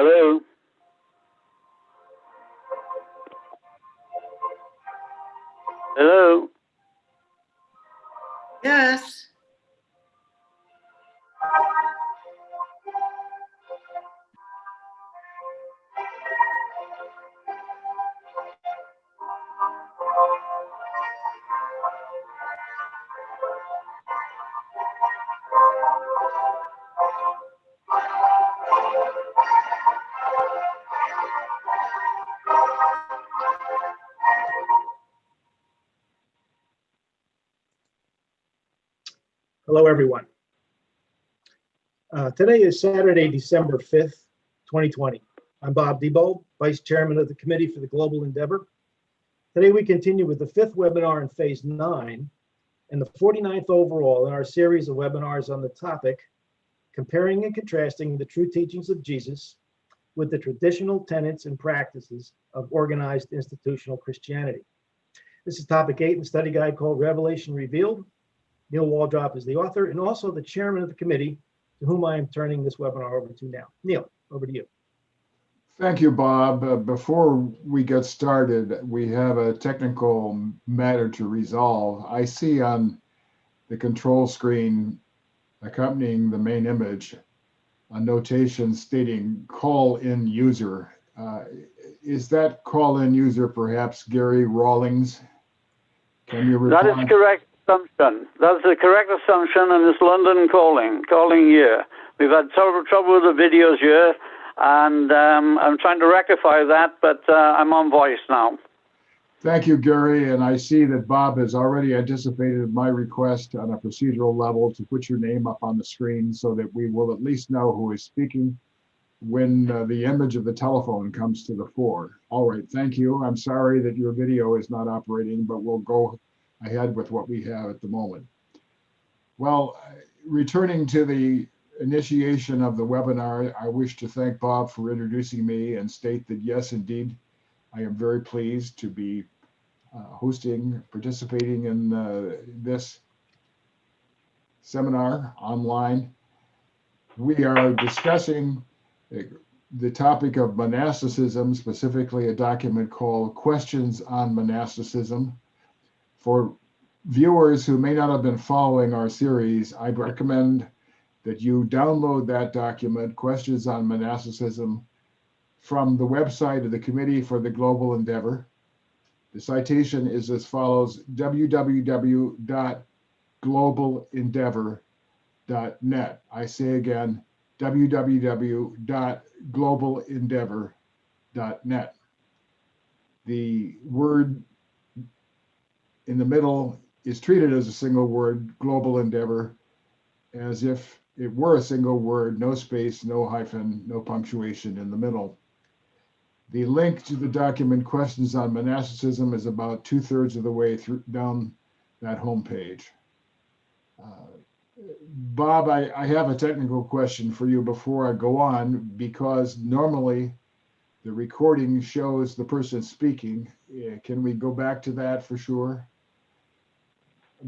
Hello? Hello? Yes. Hello, everyone. Today is Saturday, December 5th, 2020. I'm Bob Diebold, Vice Chairman of the Committee for the Global Endeavor. Today, we continue with the fifth webinar in Phase 9 and the 49th overall in our series of webinars on the topic, Comparing and Contrasting the True Teachings of Jesus with the Traditional Tenets and Practices of Organized Institutional Christianity. This is topic 8 in the study guide called Revelation Revealed. Neil Waldrop is the author and also the chairman of the committee, to whom I am turning this webinar over to now. Neil, over to you. Thank you, Bob. Before we get started, we have a technical matter to resolve. I see on the control screen accompanying the main image a notation stating call-in user. Is that call-in user perhaps Gary Rawlings? Can you respond? That is correct assumption. That's the correct assumption, and it's London calling year. We've had trouble with the videos here, and I'm trying to rectify that, but I'm on voice now. Thank you, Gary. And I see that Bob has already anticipated my request on a procedural level to put your name up on the screen so that we will at least know who is speaking when the image of the telephone comes to the fore. All right, thank you. I'm sorry that your video is not operating, but we'll go ahead with what we have at the moment. Well, returning to the initiation of the webinar, I wish to thank Bob for introducing me and state that yes, indeed, I am very pleased to be participating in this seminar online. We are discussing the topic of monasticism, specifically a document called Questions on Monasticism. For viewers who may not have been following our series, I'd recommend that you download that document, Questions on Monasticism, from the website of the Committee for the Global Endeavor. The citation is as follows: www.globalendeavor.net. I say again, www.globalendeavor.net. The word in the middle is treated as a single word, Global Endeavor, as if it were a single word, no space, no hyphen, no punctuation in the middle. The link to the document Questions on Monasticism is about 2/3 of the way down that homepage. Bob, I have a technical question for you before I go on, because normally the recording shows the person speaking. Can we go back to that for sure?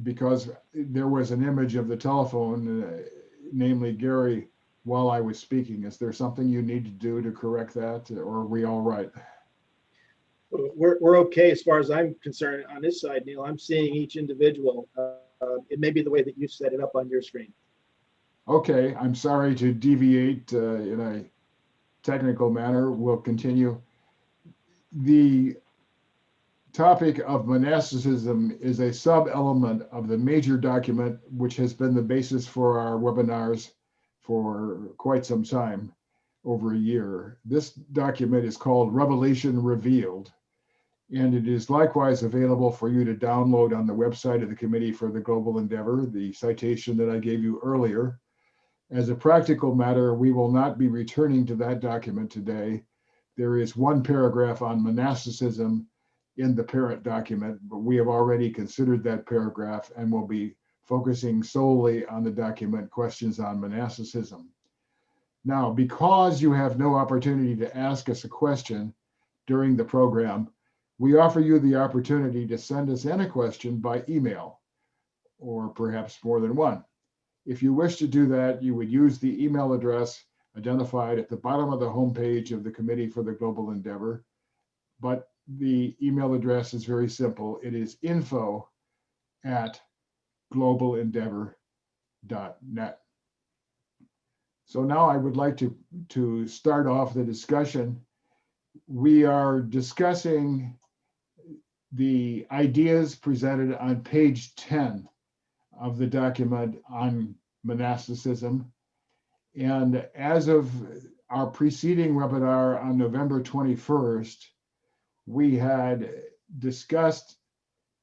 Because there was an image of the telephone, namely Gary, while I was speaking. Is there something you need to do to correct that, or are we all right? We're okay as far as I'm concerned on this side, Neil. I'm seeing each individual. It may be the way that you set it up on your screen. Okay, I'm sorry to deviate in a technical manner. We'll continue. The topic of monasticism is a sub-element of the major document, which has been the basis for our webinars for quite some time, over a year. This document is called Revelation Revealed, and it is likewise available for you to download on the website of the Committee for the Global Endeavor, the citation that I gave you earlier. As a practical matter, we will not be returning to that document today. There is one paragraph on monasticism in the parent document, but we have already considered that paragraph and will be focusing solely on the document Questions on Monasticism. Now, because you have no opportunity to ask us a question during the program, we offer you the opportunity to send us in a question by email, or perhaps more than one. If you wish to do that, you would use the email address identified at the bottom of the homepage of the Committee for the Global Endeavor. But the email address is very simple. It is info@globalendeavor.net. So now I would like to start off the discussion. We are discussing the ideas presented on page 10 of the document on monasticism. And as of our preceding webinar on November 21st, we had discussed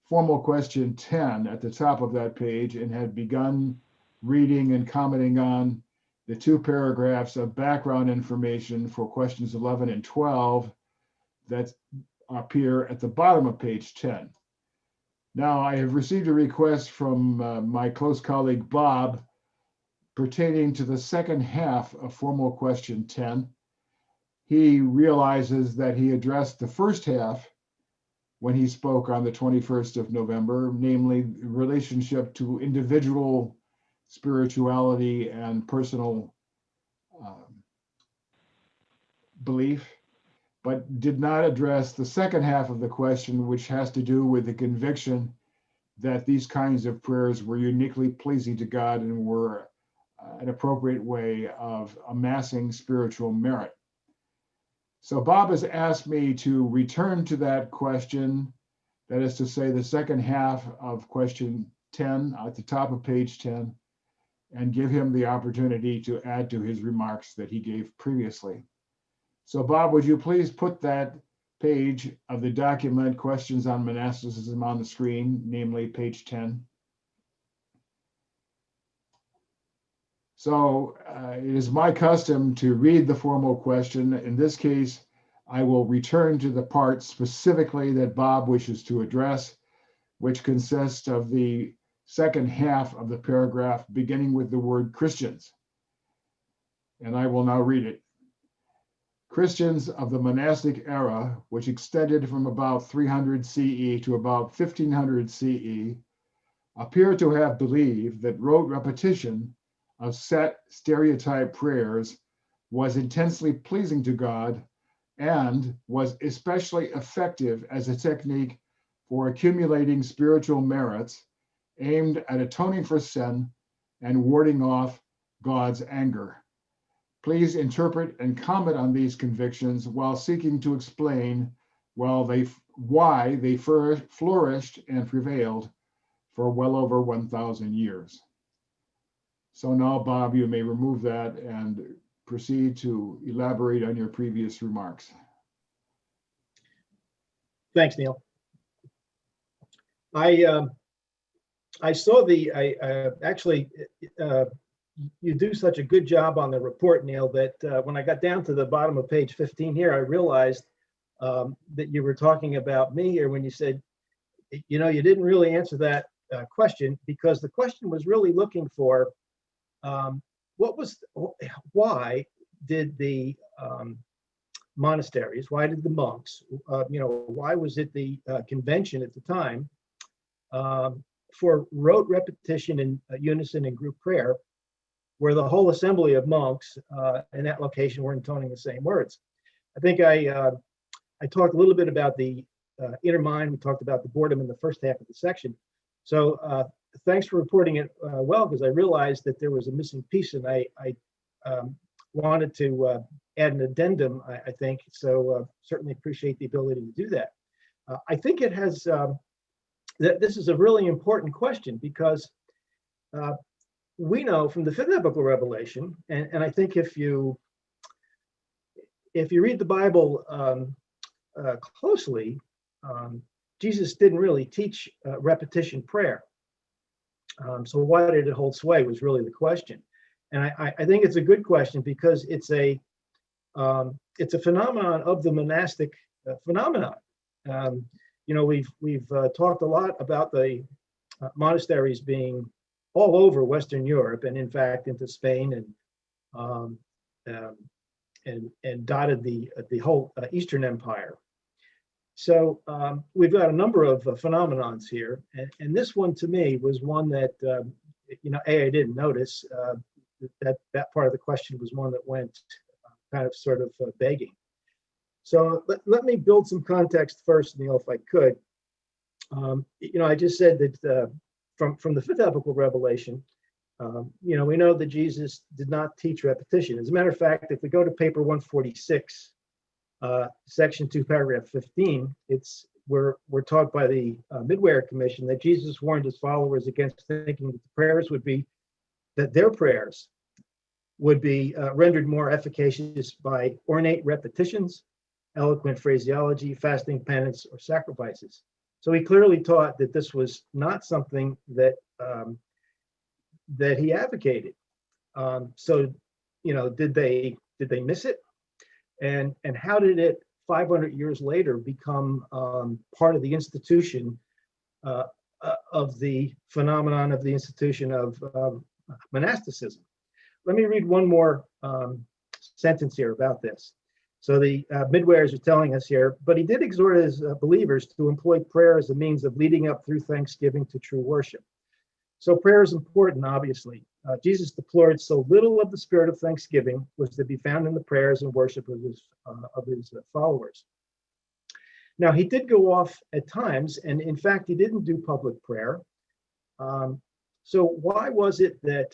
formal question 10 at the top of that page and had begun reading and commenting on the 2 paragraphs of background information for questions 11 and 12 that appear at the bottom of page 10. Now, I have received a request from my close colleague, Bob, pertaining to the second half of formal question 10. He realizes that he addressed the first half when he spoke on the 21st of November, namely relationship to individual spirituality and personal belief, but did not address the second half of the question, which has to do with the conviction that these kinds of prayers were uniquely pleasing to God and were an appropriate way of amassing spiritual merit. So Bob has asked me to return to that question, that is to say the second half of question 10 at the top of page 10, and give him the opportunity to add to his remarks that he gave previously. So Bob, would you please put that page of the document, Questions on Monasticism, on the screen, namely page 10. So it is my custom to read the formal question. In this case, I will return to the part specifically that Bob wishes to address, which consists of the second half of the paragraph beginning with the word Christians. And I will now read it. Christians of the monastic era, which extended from about 300 CE to about 1500 CE, appear to have believed that rote repetition of set stereotype prayers was intensely pleasing to God and was especially effective as a technique for accumulating spiritual merits aimed at atoning for sin and warding off God's anger. Please interpret and comment on these convictions while seeking to explain why they flourished and prevailed for well over 1,000 years. So now, Bob, you may remove that and proceed to elaborate on your previous remarks. Thanks, Neil. I saw actually, you do such a good job on the report, Neil, that when I got down to the bottom of page 15 here, I realized that you were talking about me, or when you said, you know, you didn't really answer that question, because the question was really looking for why did the monasteries, why did the monks, why was it the convention at the time for rote repetition in unison and group prayer, where the whole assembly of monks in that location were intoning the same words. I think I talked a little bit about the inner mind. We talked about the boredom in the first half of the section. So thanks for reporting it well, because I realized that there was a missing piece, and I wanted to add an addendum, I think. So certainly appreciate the ability to do that. I think it has, this is a really important question, because we know from the fifth epochal revelation, and I think if you read the Bible closely, Jesus didn't really teach repetition prayer. So why did it hold sway was really the question. And I think it's a good question, because it's a phenomenon of the monastic phenomenon. We've talked a lot about the monasteries being all over Western Europe, and in fact into Spain, and dotted the whole Eastern Empire. So we've got a number of phenomenons here, and this one to me was one that I didn't notice. that part of the question was one that went kind of sort of begging. So let me build some context first, Neil, if I could. I just said that from the fifth epical revelation, we know that Jesus did not teach repetition. As a matter of fact, if we go to paper 146, section 2, paragraph 15, we're taught by the Midwear Commission that Jesus warned his followers against thinking that their prayers would be rendered more efficacious by ornate repetitions, eloquent phraseology, fasting, penance, or sacrifices. So he clearly taught that this was not something that he advocated. So did they miss it? And how did it 500 years later become part of the institution of the phenomenon of the institution of monasticism? Let me read one more sentence here about this. So the Midwears are telling us here, but he did exhort his believers to employ prayer as a means of leading up through thanksgiving to true worship. So prayer is important, obviously. Jesus deplored so little of the spirit of thanksgiving was to be found in the prayers and worship of his followers. Now, he did go off at times, and in fact, he didn't do public prayer. So why was it that,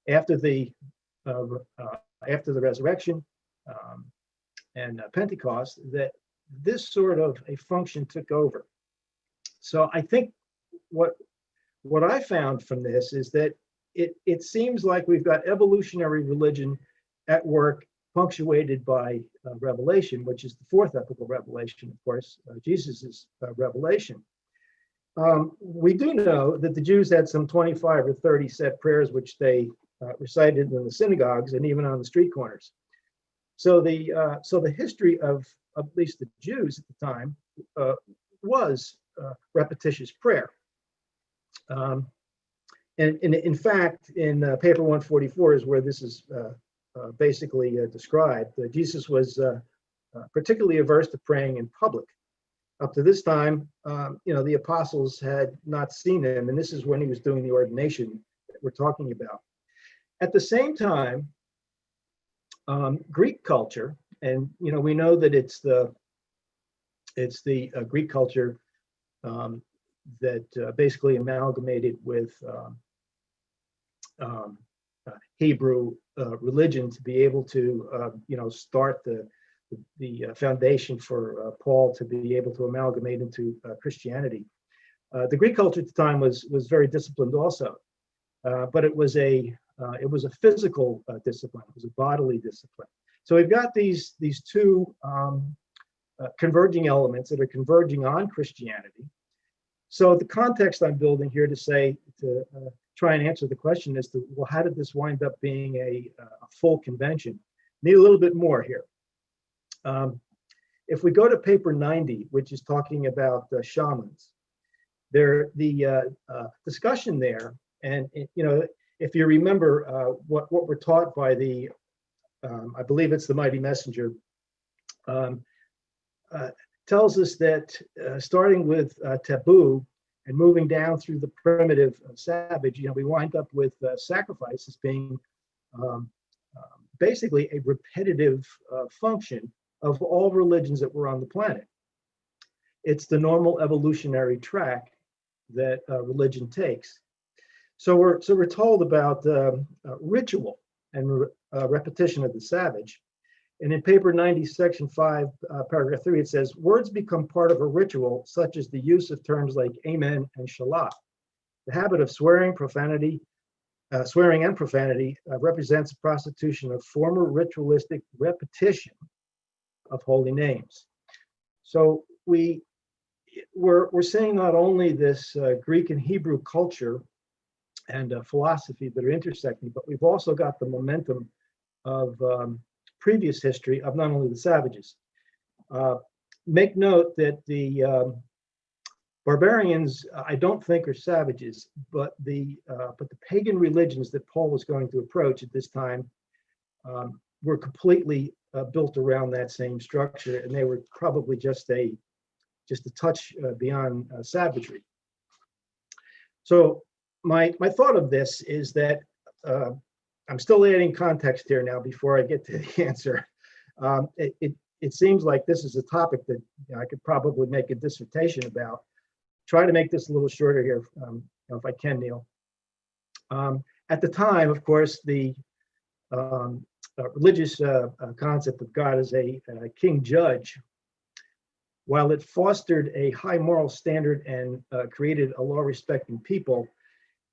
after the resurrection and Pentecost, that this sort of a function took over? So I think what I found from this is that it seems like we've got evolutionary religion at work, punctuated by revelation, which is the fourth epical revelation, of course, Jesus's revelation. We do know that the Jews had some 25 or 30 set prayers, which they recited in the synagogues and even on the street corners. So the history of at least the Jews at the time was repetitious prayer. And in fact, in paper 144 is where this is basically described. Jesus was particularly averse to praying in public. Up to this time, the apostles had not seen him, and this is when he was doing the ordination that we're talking about. At the same time, Greek culture, and we know that it's the Greek culture that basically amalgamated with Hebrew religion to be able to start the foundation for Paul to be able to amalgamate into Christianity. The Greek culture at the time was very disciplined also, but it was a physical discipline. It was a bodily discipline. So we've got these two converging elements that are converging on Christianity. So the context I'm building here to try and answer the question as to, well, how did this wind up being a full convention? Need a little bit more here. If we go to paper 90, which is talking about shamans, the discussion there, and if you remember what we're taught by the, I believe it's the Mighty Messenger, tells us that starting with taboo and moving down through the primitive savage, we wind up with sacrifices being basically a repetitive function of all religions that were on the planet. It's the normal evolutionary track that religion takes. So we're told about ritual and repetition of the savage. And in paper 90, section 5, paragraph 3, it says, words become part of a ritual, such as the use of terms like amen and shalah. The habit of swearing and profanity represents a prostitution of former ritualistic repetition of holy names. So we're seeing not only this Greek and Hebrew culture and philosophy that are intersecting, but we've also got the momentum of previous history of not only the savages. Make note that the barbarians, I don't think, are savages, but the pagan religions that Paul was going to approach at this time were completely built around that same structure, and they were probably just a touch beyond savagery. So my thought of this is that I'm still adding context here now before I get to the answer. It seems like this is a topic that I could probably make a dissertation about. Try to make this a little shorter here, if I can, Neil. At the time, of course, the religious concept of God as a king judge, while it fostered a high moral standard and created a law-respecting people,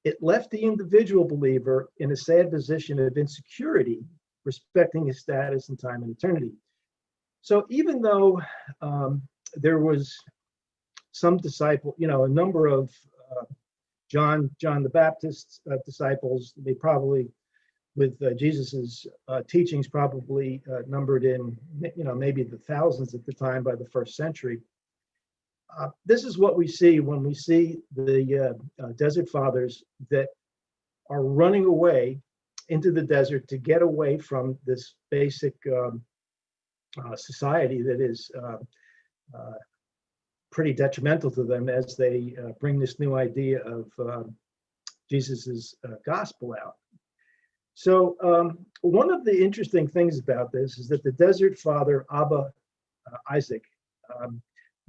it left the individual believer in a sad position of insecurity, respecting his status in time and eternity. So even though there was some disciple, a number of John the Baptist's disciples, they probably, with Jesus's teachings, probably numbered in, maybe the thousands at the time by the first century. This is what we see when we see the Desert Fathers that are running away into the desert to get away from this basic society that is pretty detrimental to them as they bring this new idea of Jesus's gospel out. So one of the interesting things about this is that the Desert Father, Abba Isaac,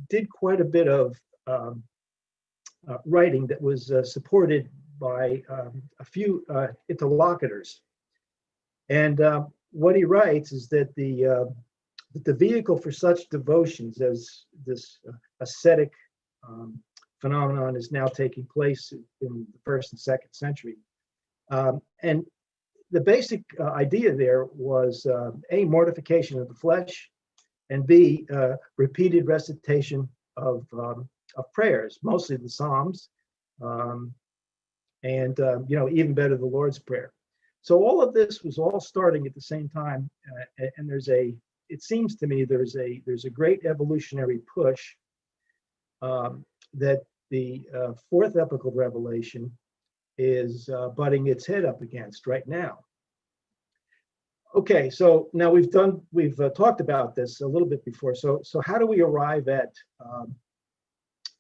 did quite a bit of writing that was supported by a few interlocutors. And what he writes is that the vehicle for such devotions as this ascetic phenomenon is now taking place in the 1st and 2nd century. And the basic idea there was A, mortification of the flesh, and B, repeated recitation of prayers, mostly the Psalms, and even better, the Lord's Prayer. So all of this was all starting at the same time, and it seems to me there's a great evolutionary push that the 4th epoch of Revelation is butting its head up against right now. Okay, so now we've talked about this a little bit before. So how do we arrive at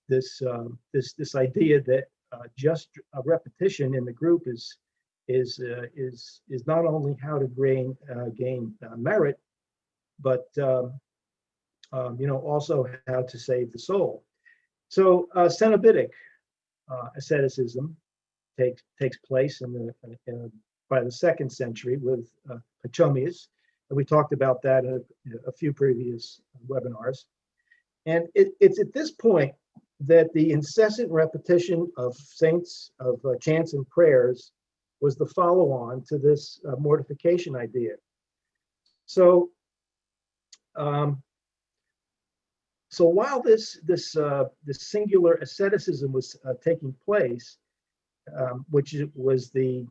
this idea that just a repetition in the group is not only how to gain merit, but also how to save the soul. So Cenobitic asceticism takes place by the 2nd century with Pachomius, and we talked about that in a few previous webinars. And it's at this point that the incessant repetition of saints, of chants and prayers, was the follow-on to this mortification idea. So while this singular asceticism was taking place, which was the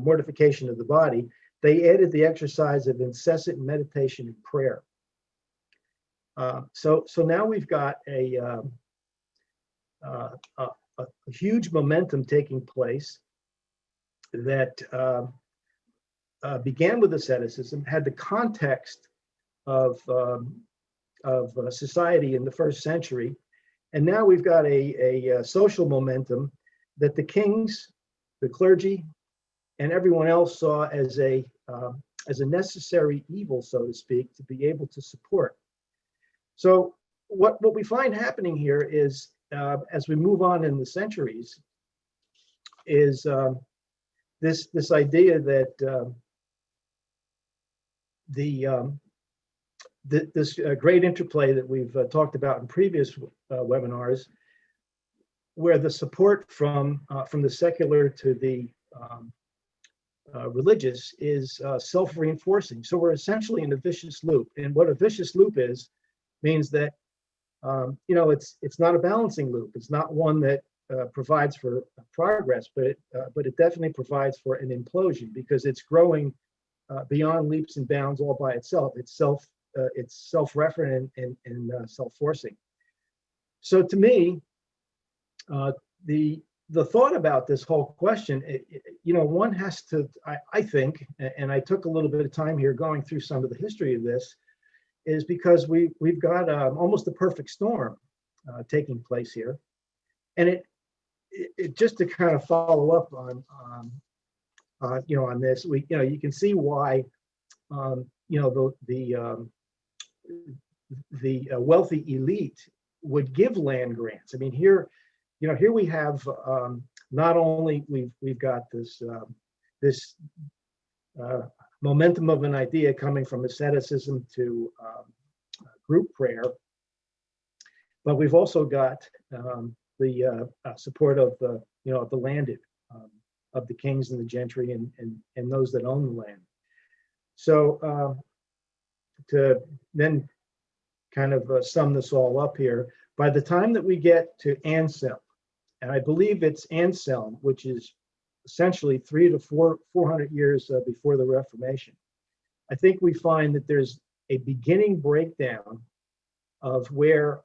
mortification of the body, they added the exercise of incessant meditation and prayer. So now we've got a huge momentum taking place that began with asceticism, had the context of society in the 1st century, and now we've got a social momentum that the kings, the clergy, and everyone else saw as a necessary evil, so to speak, to be able to support. So what we find happening here is, as we move on in the centuries, is this idea that this great interplay that we've talked about in previous webinars, where the support from the secular to the religious is self-reinforcing. So we're essentially in a vicious loop. And what a vicious loop is means that it's not a balancing loop. It's not one that provides for progress, but it definitely provides for an implosion, because it's growing beyond leaps and bounds all by itself. It's self-referent and self-forcing. So to me, the thought about this whole question, one has to, I think, and I took a little bit of time here going through some of the history of this, is because we've got almost a perfect storm taking place here. And it just to kind of follow up on on this. You can see why, the wealthy elite would give land grants. I mean, here we have, not only we've got this momentum of an idea coming from asceticism to group prayer, but we've also got the support of the landed, of the kings and the gentry and those that own the land. So to then kind of sum this all up here, by the time that we get to Anselm, and I believe it's Anselm, which is essentially 300 to 400 years before the Reformation, I think we find that there's a beginning breakdown of where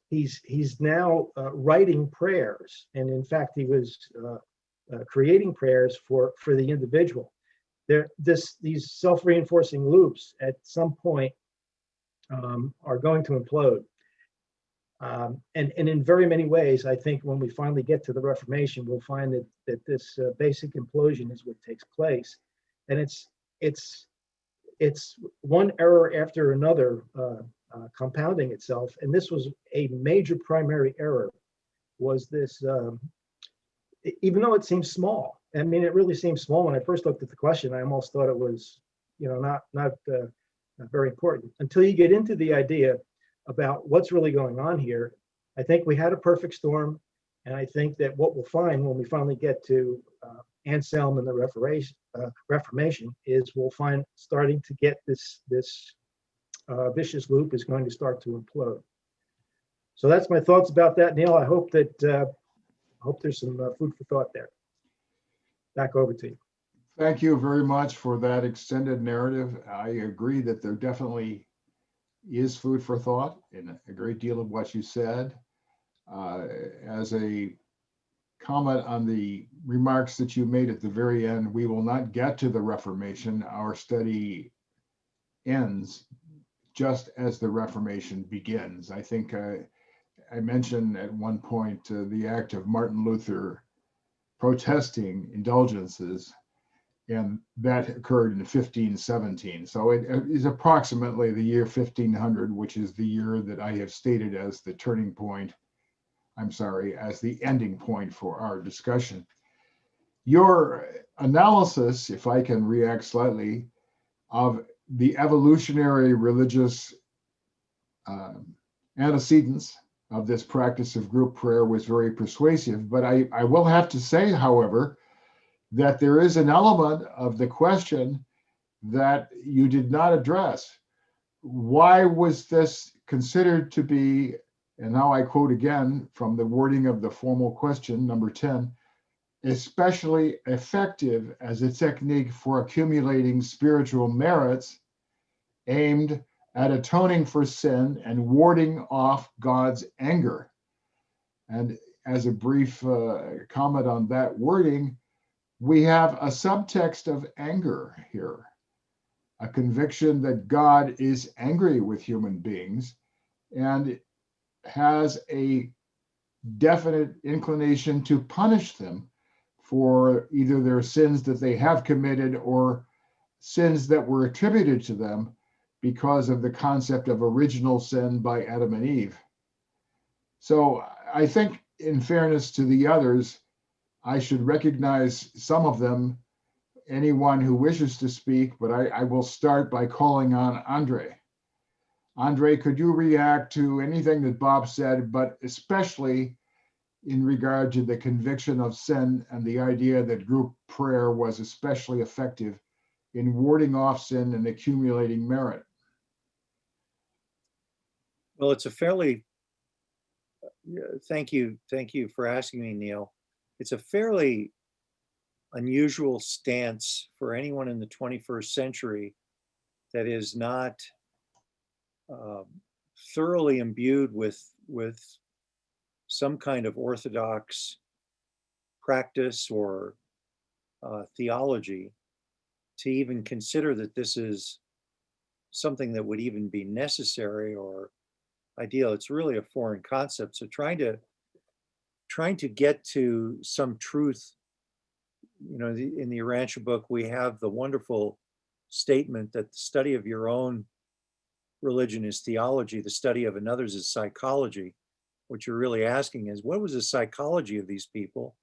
he's now writing prayers, and in fact he was creating prayers for the individual. These self-reinforcing loops at some point are going to implode. And in very many ways, I think when we finally get to the Reformation, we'll find that this basic implosion is what takes place. And it's one error after another compounding itself. And this was a major primary error, was this, even though it seems small. I mean, it really seems small. When I first looked at the question, I almost thought it was, not very important. Until you get into the idea about what's really going on here, I think we had a perfect storm. And I think that what we'll find when we finally get to Anselm and the Reformation is we'll find starting to get this vicious loop is going to start to implode. So that's my thoughts about that, Neil. I hope that there's some food for thought there. Back over to you. Thank you very much for that extended narrative. I agree that there definitely is food for thought in a great deal of what you said. As a comment on the remarks that you made at the very end, we will not get to the Reformation. Our study ends just as the Reformation begins. I think I mentioned at one point the act of Martin Luther protesting indulgences, and that occurred in 1517. So it is approximately the year 1500, which is the year that I have stated as the turning point, as the ending point for our discussion. Your analysis, if I can react slightly, of the evolutionary religious antecedents of this practice of group prayer was very persuasive. But I will have to say, however, that there is an element of the question that you did not address. Why was this considered to be, and now I quote again from the wording of the formal question, number 10, especially effective as a technique for accumulating spiritual merits aimed at atoning for sin and warding off God's anger? And as a brief comment on that wording, we have a subtext of anger here, a conviction that God is angry with human beings and has a definite inclination to punish them for either their sins that they have committed or sins that were attributed to them because of the concept of original sin by Adam and Eve. So I think, in fairness to the others, I should recognize some of them, anyone who wishes to speak, but I will start by calling on Andre. Andre, could you react to anything that Bob said, but especially in regard to the conviction of sin and the idea that group prayer was especially effective in warding off sin and accumulating merit? Well, it's a fairly, thank you for asking me, Neil. It's a fairly unusual stance for anyone in the 21st century that is not thoroughly imbued with some kind of orthodox practice or theology to even consider that this is something that would even be necessary or ideal. It's really a foreign concept. So trying to get to some truth in the Urantia book, we have the wonderful statement that the study of your own religion is theology, the study of another's is psychology. What you're really asking is, what was the psychology of these people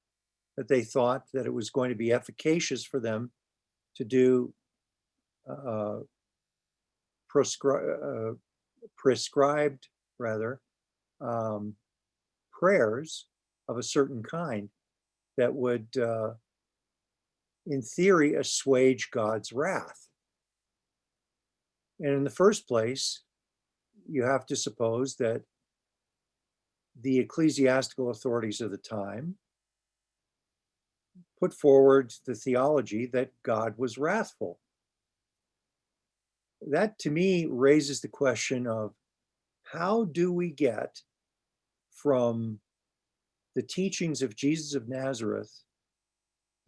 that they thought that it was going to be efficacious for them to do prescribed rather prayers of a certain kind that would in theory assuage God's wrath. And in the first place, you have to suppose that the ecclesiastical authorities of the time put forward the theology that God was wrathful. That to me raises the question of, how do we get from the teachings of Jesus of Nazareth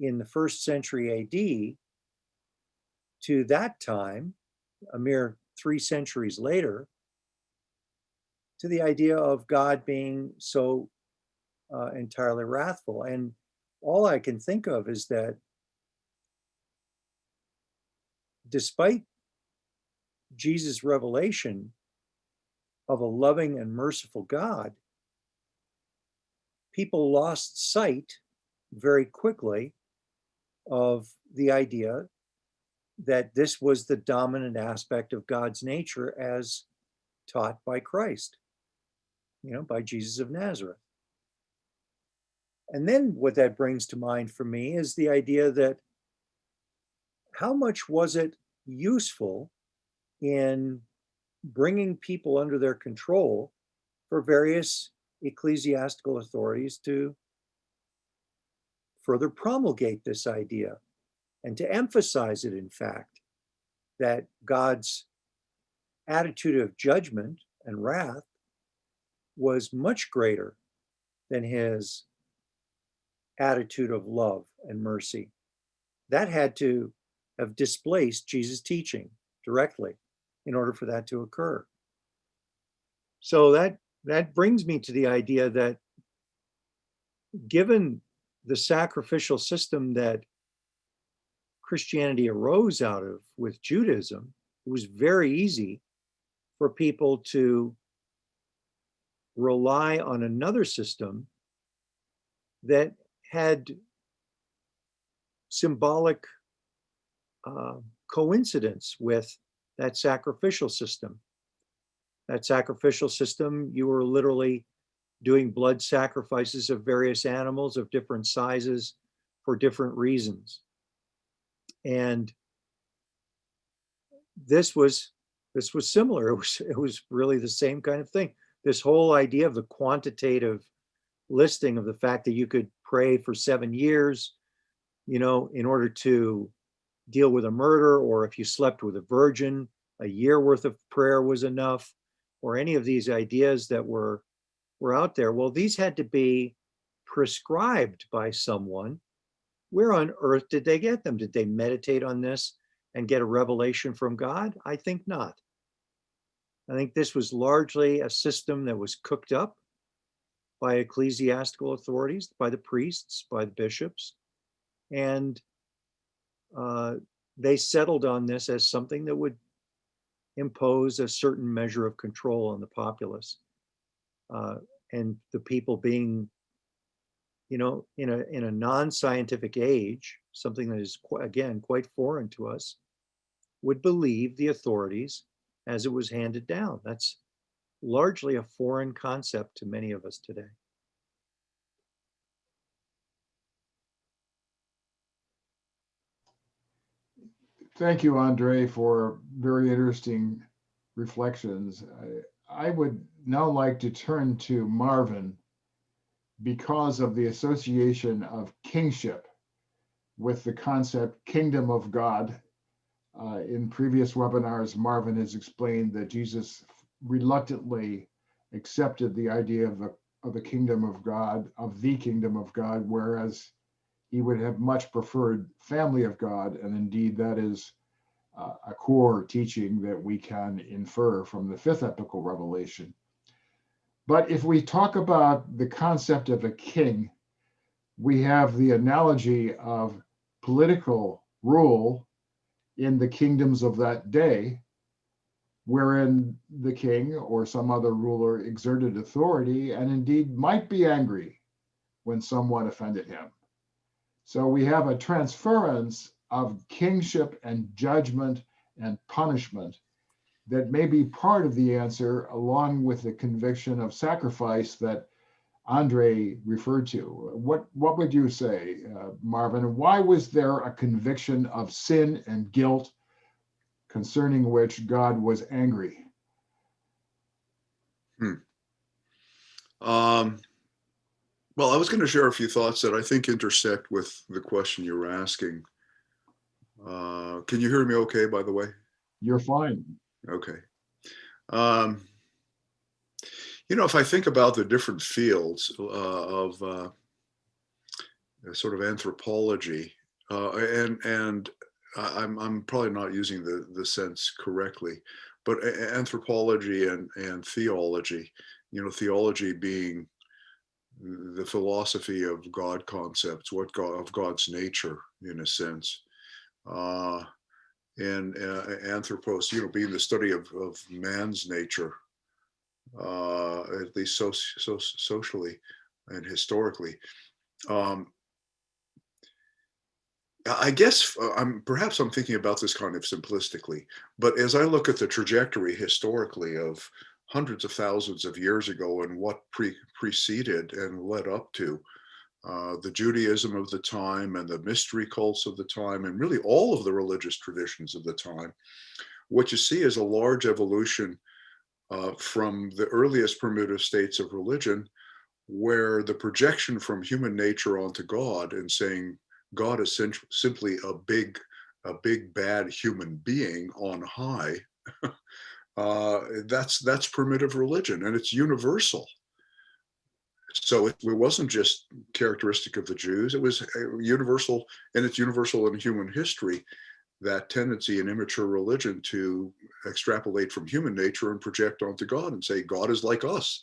in the 1st century AD to that time, a mere 3 centuries later, to the idea of God being so entirely wrathful? And all I can think of is that despite Jesus' revelation of a loving and merciful God, people lost sight very quickly of the idea that this was the dominant aspect of God's nature as taught by Christ, by Jesus of Nazareth. And then what that brings to mind for me is the idea that how much was it useful in bringing people under their control for various ecclesiastical authorities to further promulgate this idea and to emphasize it, in fact, that God's attitude of judgment and wrath was much greater than his attitude of love and mercy. That had to have displaced Jesus' teaching directly in order for that to occur. So that brings me to the idea that given the sacrificial system that Christianity arose out of with Judaism, it was very easy for people to rely on another system that had symbolic coincidence with that sacrificial system. That sacrificial system, you were literally doing blood sacrifices of various animals of different sizes for different reasons. And this was similar. It was really the same kind of thing. This whole idea of the quantitative listing of the fact that you could pray for 7 years, in order to deal with a murder, or if you slept with a virgin, a year worth of prayer was enough, or any of these ideas that were out there. Well, these had to be prescribed by someone. Where on earth did they get them? Did they meditate on this and get a revelation from God? I think not. I think this was largely a system that was cooked up by ecclesiastical authorities, by the priests, by the bishops, and they settled on this as something that would impose a certain measure of control on the populace, and the people being, in a non-scientific age, something that is again quite foreign to us, would believe the authorities as it was handed down. That's largely a foreign concept to many of us today. Thank you, Andre, for very interesting reflections. I would now like to turn to Marvin because of the association of kingship with the concept kingdom of God. In previous webinars, Marvin has explained that Jesus reluctantly accepted the idea of the kingdom of God, whereas he would have much preferred family of God, and indeed that is a core teaching that we can infer from the 5th epical revelation. But if we talk about the concept of a king, we have the analogy of political rule in the kingdoms of that day, wherein the king or some other ruler exerted authority and indeed might be angry when someone offended him. So we have a transference of kingship and judgment and punishment that may be part of the answer, along with the conviction of sacrifice that Andre referred to. What would you say, Marvin? Why was there a conviction of sin and guilt concerning which God was angry? Well, I was going to share a few thoughts that I think intersect with the question you were asking. Can you hear me okay, by the way? You're fine. Okay. If I think about the different fields of sort of anthropology, and I'm probably not using the sense correctly, but anthropology and theology, theology being the philosophy of God concepts, of God's nature, in a sense, and anthropos, being the study of man's nature, at least socially and historically. I guess perhaps I'm thinking about this kind of simplistically, but as I look at the trajectory historically of hundreds of thousands of years ago and what preceded and led up to the Judaism of the time and the mystery cults of the time, and really all of the religious traditions of the time, what you see is a large evolution from the earliest primitive states of religion, where the projection from human nature onto God and saying God is simply a big bad human being on high. That's primitive religion, and it's universal. So it wasn't just characteristic of the Jews; it was universal, and it's universal in human history. That tendency in immature religion to extrapolate from human nature and project onto God and say God is like us.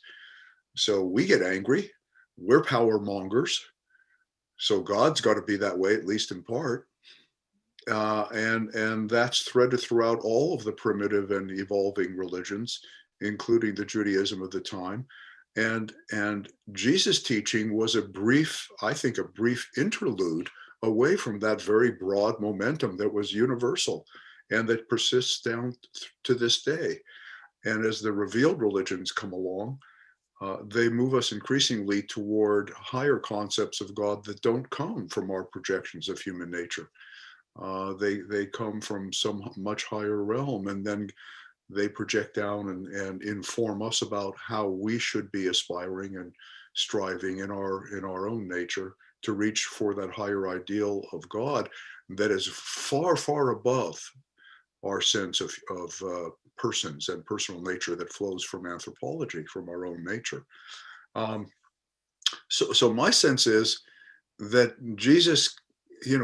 So we get angry. We're power mongers. So God's got to be that way, at least in part. And that's threaded throughout all of the primitive and evolving religions, including the Judaism of the time. And Jesus' teaching was a brief interlude away from that very broad momentum that was universal and that persists down to this day. And as the revealed religions come along, they move us increasingly toward higher concepts of God that don't come from our projections of human nature. They come from some much higher realm, and then they project down and inform us about how we should be aspiring and striving in our own nature to reach for that higher ideal of God that is far, far above our sense of persons and personal nature that flows from anthropology, from our own nature. So my sense is that Jesus, he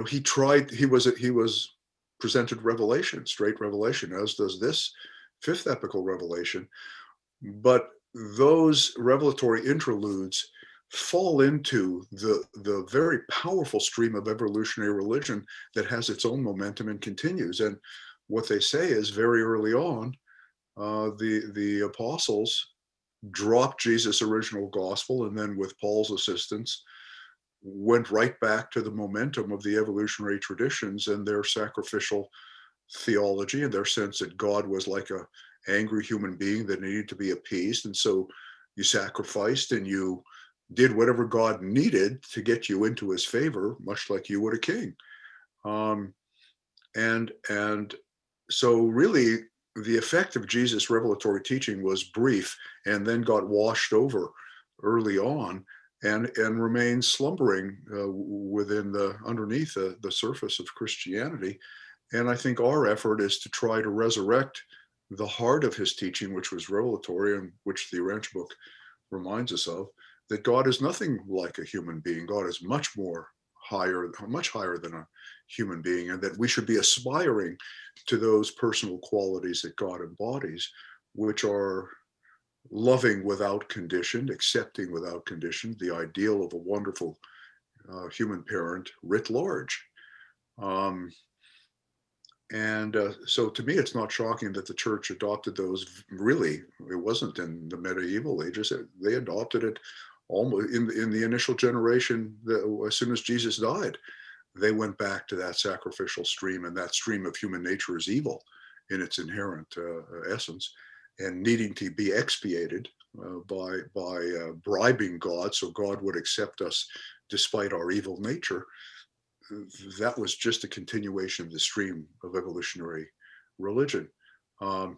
was presented revelation, straight revelation, as does this fifth epical revelation. But those revelatory interludes fall into the very powerful stream of evolutionary religion that has its own momentum and continues. And what they say is very early on, the apostles dropped Jesus' original gospel, and then with Paul's assistance, went right back to the momentum of the evolutionary traditions and their sacrificial theology and their sense that God was like a angry human being that needed to be appeased. And so you sacrificed and you did whatever God needed to get you into his favor, much like you would a king. And so really the effect of Jesus' revelatory teaching was brief and then got washed over early on and remains slumbering underneath the surface of Christianity. And I think our effort is to try to resurrect the heart of his teaching, which was revelatory, and which the Urantia book reminds us of, that God is nothing like a human being. God is much higher than a human being, and that we should be aspiring to those personal qualities that God embodies, which are loving without condition, accepting without condition, the ideal of a wonderful human parent writ large. Um, and so to me, it's not shocking that the church adopted those. Really, it wasn't in the medieval ages. They adopted it almost in the initial generation. As soon as Jesus died, they went back to that sacrificial stream, and that stream of human nature is evil in its inherent essence, and needing to be expiated by bribing God so God would accept us despite our evil nature. That was just a continuation of the stream of evolutionary religion. And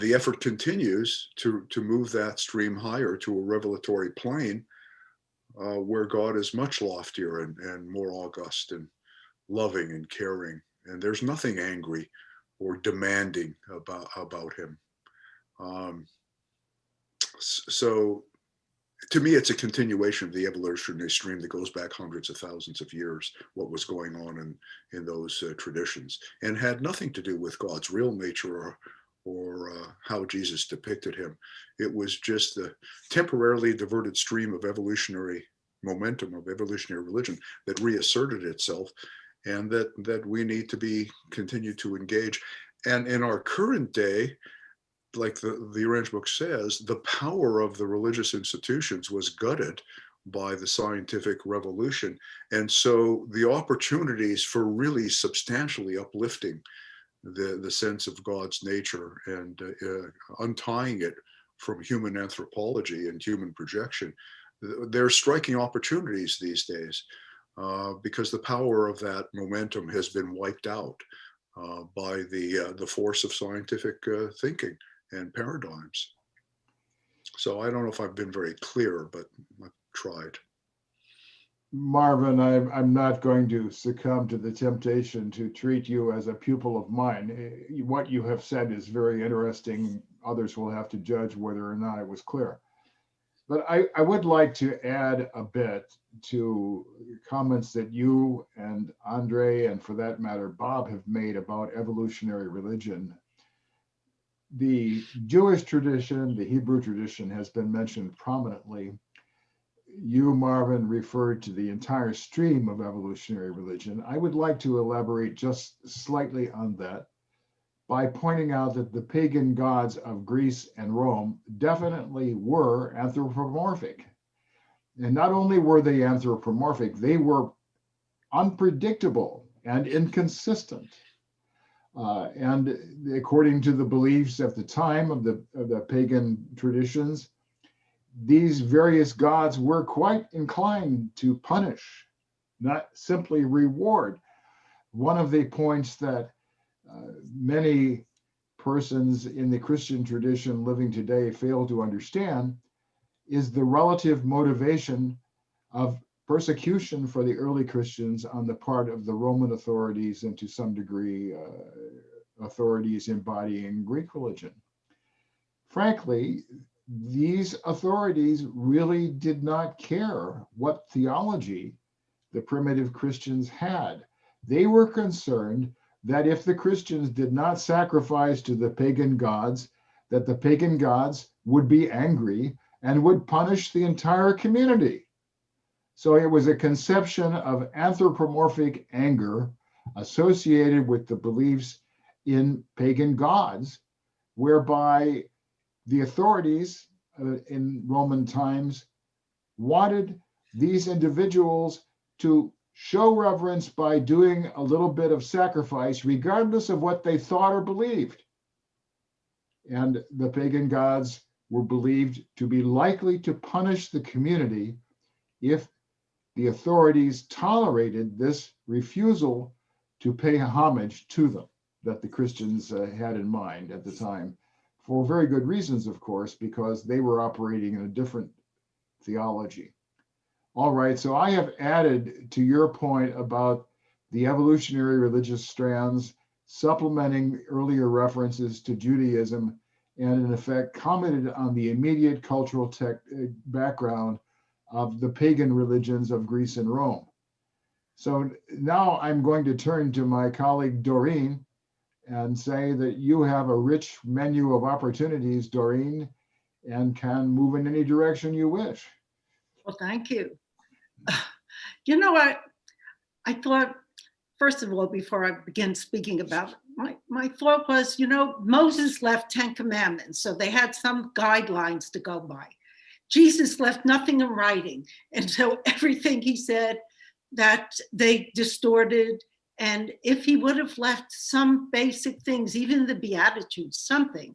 the effort continues to move that stream higher to a revelatory plane where God is much loftier and more august and loving and caring. And there's nothing angry or demanding about him. So to me, it's a continuation of the evolutionary stream that goes back hundreds of thousands of years, what was going on in those traditions, and had nothing to do with God's real nature or how Jesus depicted him. It was just the temporarily diverted stream of evolutionary momentum, of evolutionary religion, that reasserted itself, and that we need to continue to engage. And in our current day, like the Orange Book says, the power of the religious institutions was gutted by the scientific revolution. And so the opportunities for really substantially uplifting the sense of God's nature and untying it from human anthropology and human projection, they're striking opportunities these days because the power of that momentum has been wiped out by the force of scientific thinking and paradigms. So I don't know if I've been very clear, but I've tried. Marvin, I'm not going to succumb to the temptation to treat you as a pupil of mine. What you have said is very interesting. Others will have to judge whether or not it was clear. But I would like to add a bit to comments that you and Andre, and for that matter, Bob, have made about evolutionary religion. The Jewish tradition, the Hebrew tradition, has been mentioned prominently. You, Marvin, referred to the entire stream of evolutionary religion. I would like to elaborate just slightly on that by pointing out that the pagan gods of Greece and Rome definitely were anthropomorphic. And not only were they anthropomorphic, they were unpredictable and inconsistent. And according to the beliefs at the time of the pagan traditions, these various gods were quite inclined to punish, not simply reward. One of the points that many persons in the Christian tradition living today fail to understand is the relative motivation of persecution for the early Christians on the part of the Roman authorities and to some degree authorities embodying Greek religion. Frankly, these authorities really did not care what theology the primitive Christians had. They were concerned that if the Christians did not sacrifice to the pagan gods, that the pagan gods would be angry and would punish the entire community. So it was a conception of anthropomorphic anger associated with the beliefs in pagan gods, whereby the authorities in Roman times wanted these individuals to show reverence by doing a little bit of sacrifice, regardless of what they thought or believed. And the pagan gods were believed to be likely to punish the community if the authorities tolerated this refusal to pay homage to them that the Christians had in mind at the time, for very good reasons, of course, because they were operating in a different theology. All right, so I have added to your point about the evolutionary religious strands, supplementing earlier references to Judaism, and in effect commented on the immediate cultural background of the pagan religions of Greece and Rome. So now I'm going to turn to my colleague Doreen and say that you have a rich menu of opportunities, Doreen, and can move in any direction you wish. Well, thank you. You know what? I thought first of all, before I begin speaking about it, my thought was, Moses left 10 commandments, so they had some guidelines to go by. Jesus left nothing in writing, and so everything he said that they distorted. And if he would have left some basic things, even the Beatitudes, something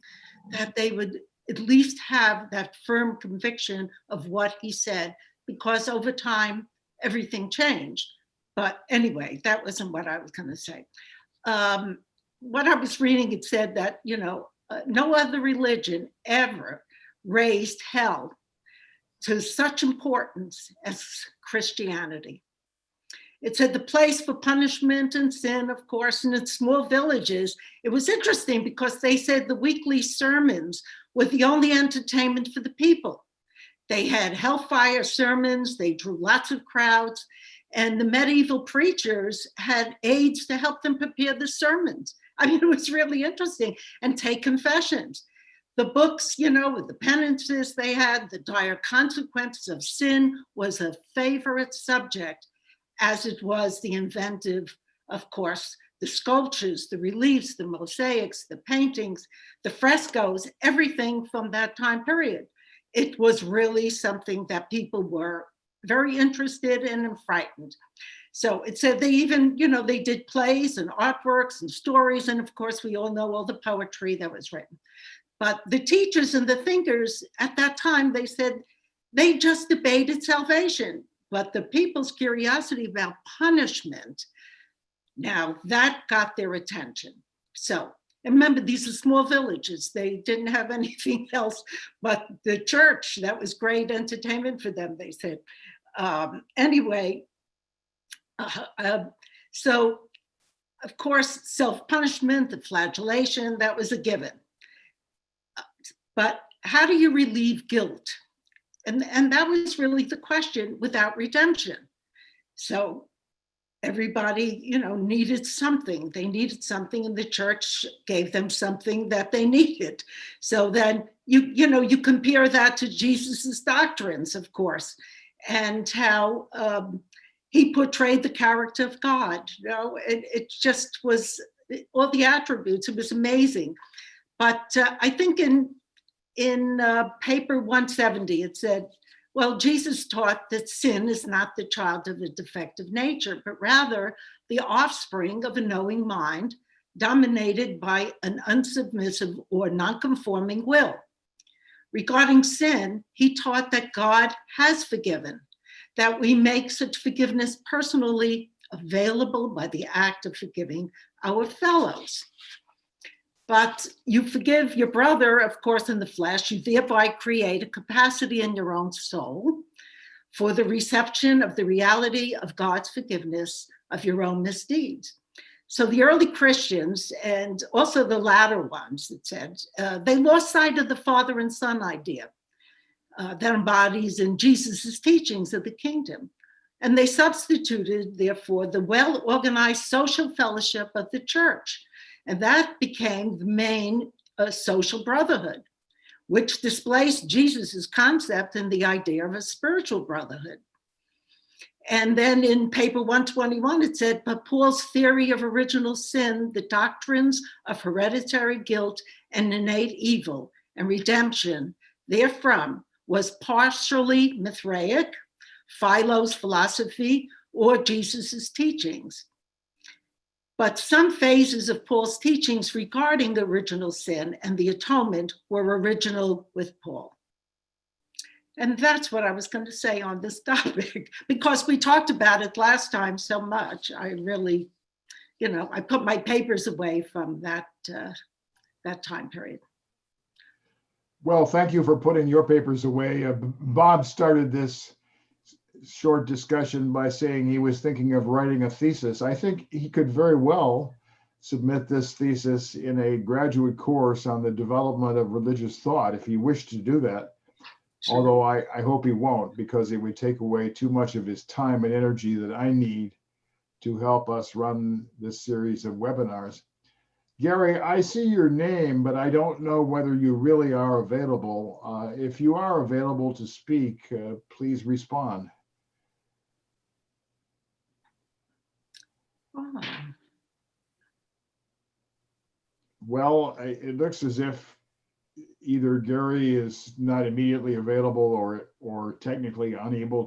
that they would at least have that firm conviction of what he said, because over time, everything changed. But anyway, that wasn't what I was going to say. What I was reading, it said that, no other religion ever raised hell to such importance as Christianity. It said the place for punishment and sin, of course, and in small villages. It was interesting because they said the weekly sermons were the only entertainment for the people. They had hellfire sermons, they drew lots of crowds, and the medieval preachers had aides to help them prepare the sermons. I mean, it was really interesting, and take confessions. The books, with the penances they had, the dire consequences of sin was a favorite subject, as it was the inventive, of course, the sculptures, the reliefs, the mosaics, the paintings, the frescoes, everything from that time period. It was really something that people were very interested in and frightened. So it said they even, they did plays and artworks and stories. And of course, we all know all the poetry that was written. But the teachers and the thinkers at that time, they said they just debated salvation. But the people's curiosity about punishment, now that got their attention. So, and remember, these are small villages. They didn't have anything else but the church. That was great entertainment for them, they said. So, of course, self-punishment, the flagellation, that was a given. But how do you relieve guilt? And that was really the question without redemption. So everybody, needed something. They needed something, and the church gave them something that they needed. So then you compare that to Jesus's doctrines, of course, and how he portrayed the character of God. It just was all the attributes. It was amazing. But I think in paper 170, it said, well, Jesus taught that sin is not the child of a defective nature, but rather the offspring of a knowing mind dominated by an unsubmissive or nonconforming will. Regarding sin, he taught that God has forgiven, that we make such forgiveness personally available by the act of forgiving our fellows. But you forgive your brother, of course, in the flesh, you thereby create a capacity in your own soul for the reception of the reality of God's forgiveness of your own misdeeds. So the early Christians, and also the latter ones, it said, they lost sight of the father and son idea that embodies in Jesus's teachings of the kingdom. And they substituted, therefore, the well-organized social fellowship of the church. And that became the main social brotherhood, which displaced Jesus's concept and the idea of a spiritual brotherhood. And then in paper 121, it said, but Paul's theory of original sin, the doctrines of hereditary guilt and innate evil and redemption therefrom was partially Mithraic, Philo's philosophy, or Jesus's teachings. But some phases of Paul's teachings regarding original sin and the atonement were original with Paul. And that's what I was going to say on this topic, because we talked about it last time so much. I really, I put my papers away from that time period. Well, thank you for putting your papers away. Bob started this short discussion by saying he was thinking of writing a thesis. I think he could very well submit this thesis in a graduate course on the development of religious thought if he wished to do that. Sure. Although I hope he won't, because it would take away too much of his time and energy that I need to help us run this series of webinars. Gary, I see your name, but I don't know whether you really are available. If you are available to speak, please respond. gone. Well, it looks as if either Gary is not immediately available or technically unable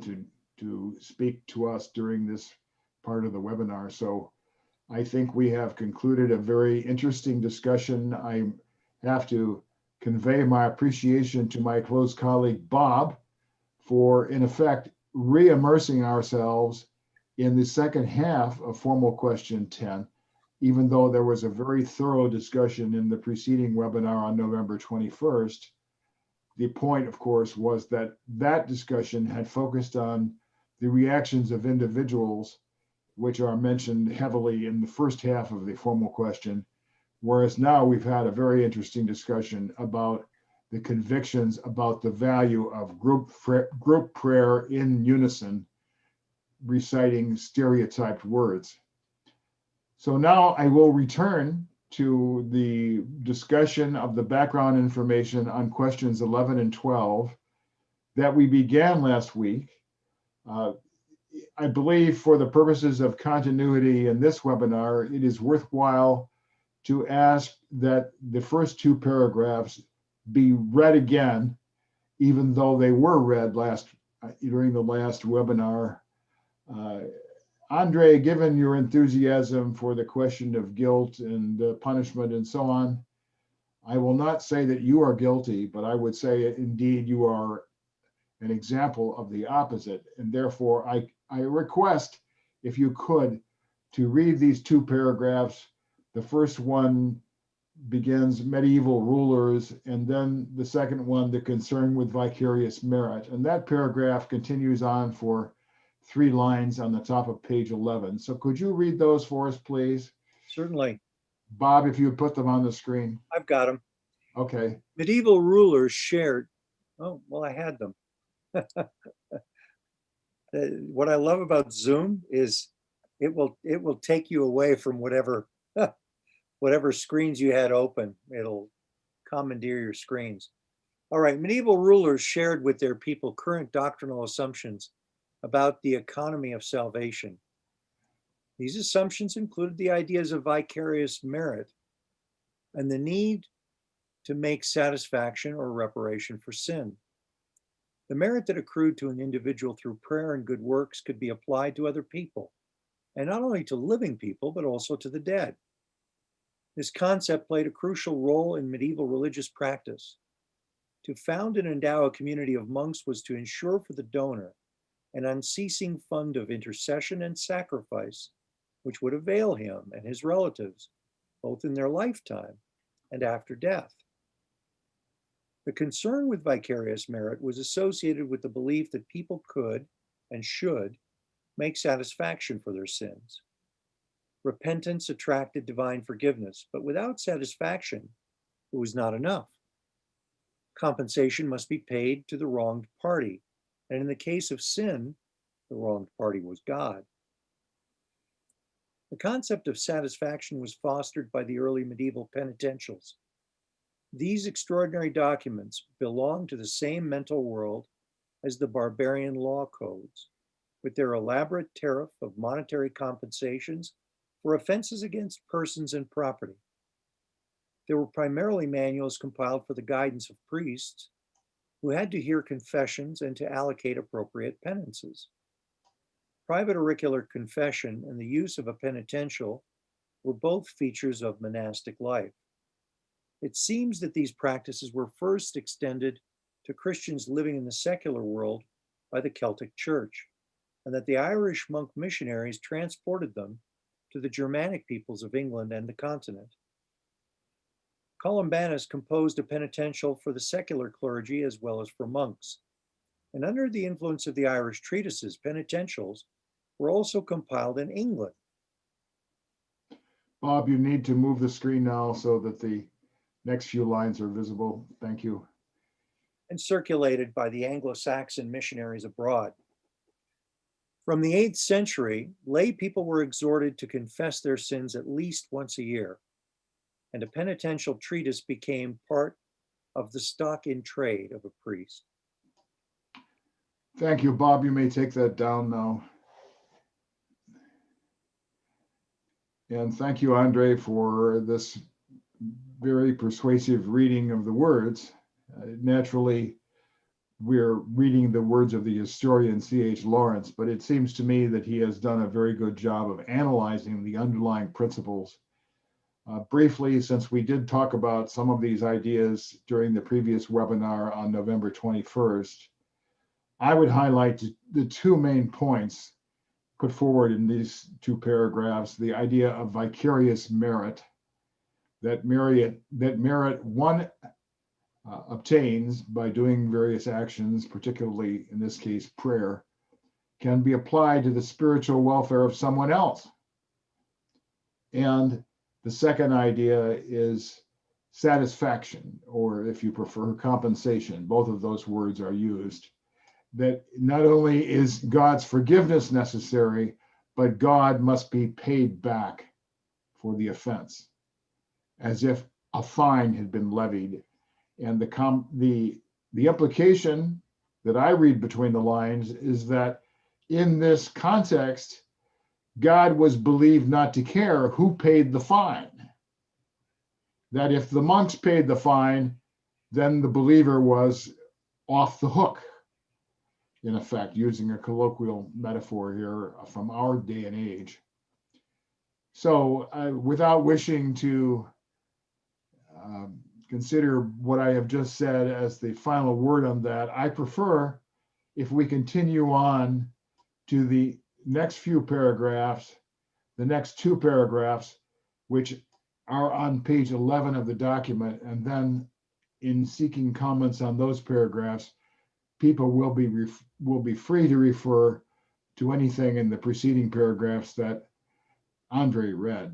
to speak to us during this part of the webinar. So I think we have concluded a very interesting discussion. I have to convey my appreciation to my close colleague, Bob, for in effect re-immersing ourselves in the second half of formal question 10, even though there was a very thorough discussion in the preceding webinar on November 21st. The point, of course, was that that discussion had focused on the reactions of individuals, which are mentioned heavily in the first half of the formal question, whereas now we've had a very interesting discussion about the convictions about the value of group prayer in unison, reciting stereotyped words. So now I will return to the discussion of the background information on questions 11 and 12 that we began last week. I believe for the purposes of continuity in this webinar, it is worthwhile to ask that the first two paragraphs be read again, even though they were read during the last webinar. Andre, given your enthusiasm for the question of guilt and punishment and so on, I will not say that you are guilty, but I would say indeed you are an example of the opposite. And therefore, I request, if you could, to read these two paragraphs. The first one begins medieval rulers, and then the second one, the concern with vicarious merit. And that paragraph continues on for 3 lines on the top of page 11. So could you read those for us, please? Certainly. Bob, if you would put them on the screen. I've got them. Okay. Medieval rulers shared. Oh, well, I had them. What I love about Zoom is it will take you away from whatever screens you had open. It'll commandeer your screens. All right, medieval rulers shared with their people current doctrinal assumptions about the economy of salvation. These assumptions included the ideas of vicarious merit and the need to make satisfaction or reparation for sin. The merit that accrued to an individual through prayer and good works could be applied to other people, and not only to living people, but also to the dead. This concept played a crucial role in medieval religious practice. To found and endow a community of monks was to ensure for the donor an unceasing fund of intercession and sacrifice, which would avail him and his relatives, both in their lifetime and after death. The concern with vicarious merit was associated with the belief that people could and should make satisfaction for their sins. Repentance attracted divine forgiveness, but without satisfaction, it was not enough. Compensation must be paid to the wronged party, and in the case of sin, the wronged party was God. The concept of satisfaction was fostered by the early medieval penitentials. These extraordinary documents belong to the same mental world as the barbarian law codes, with their elaborate tariff of monetary compensations for offenses against persons and property. They were primarily manuals compiled for the guidance of priests who had to hear confessions and to allocate appropriate penances. Private auricular confession and the use of a penitential were both features of monastic life. It seems that these practices were first extended to Christians living in the secular world by the Celtic Church, and that the Irish monk missionaries transported them to the Germanic peoples of England and the continent. Columbanus composed a penitential for the secular clergy as well as for monks. And under the influence of the Irish treatises, penitentials were also compiled in England. Bob, you need to move the screen now so that the next few lines are visible. Thank you. And circulated by the Anglo-Saxon missionaries abroad. From the 8th century, lay people were exhorted to confess their sins at least once a year, and a penitential treatise became part of the stock in trade of a priest. Thank you, Bob. You may take that down now. And thank you, Andre, for this very persuasive reading of the words. Naturally, we're reading the words of the historian C.H. Lawrence, but it seems to me that he has done a very good job of analyzing the underlying principles. Briefly, since we did talk about some of these ideas during the previous webinar on November 21st, I would highlight the two main points put forward in these two paragraphs: the idea of vicarious merit, that merit one obtains by doing various actions, particularly in this case prayer, can be applied to the spiritual welfare of someone else. And the second idea is satisfaction, or if you prefer, compensation. Both of those words are used. That not only is God's forgiveness necessary, but God must be paid back for the offense, as if a fine had been levied. And the implication that I read between the lines is that in this context, God was believed not to care who paid the fine. That if the monks paid the fine, then the believer was off the hook, in effect, using a colloquial metaphor here from our day and age. So without wishing to consider what I have just said as the final word on that, I prefer if we continue on to the next few paragraphs, the next two paragraphs, which are on page 11 of the document, and then in seeking comments on those paragraphs, people will be free to refer to anything in the preceding paragraphs that Andre read.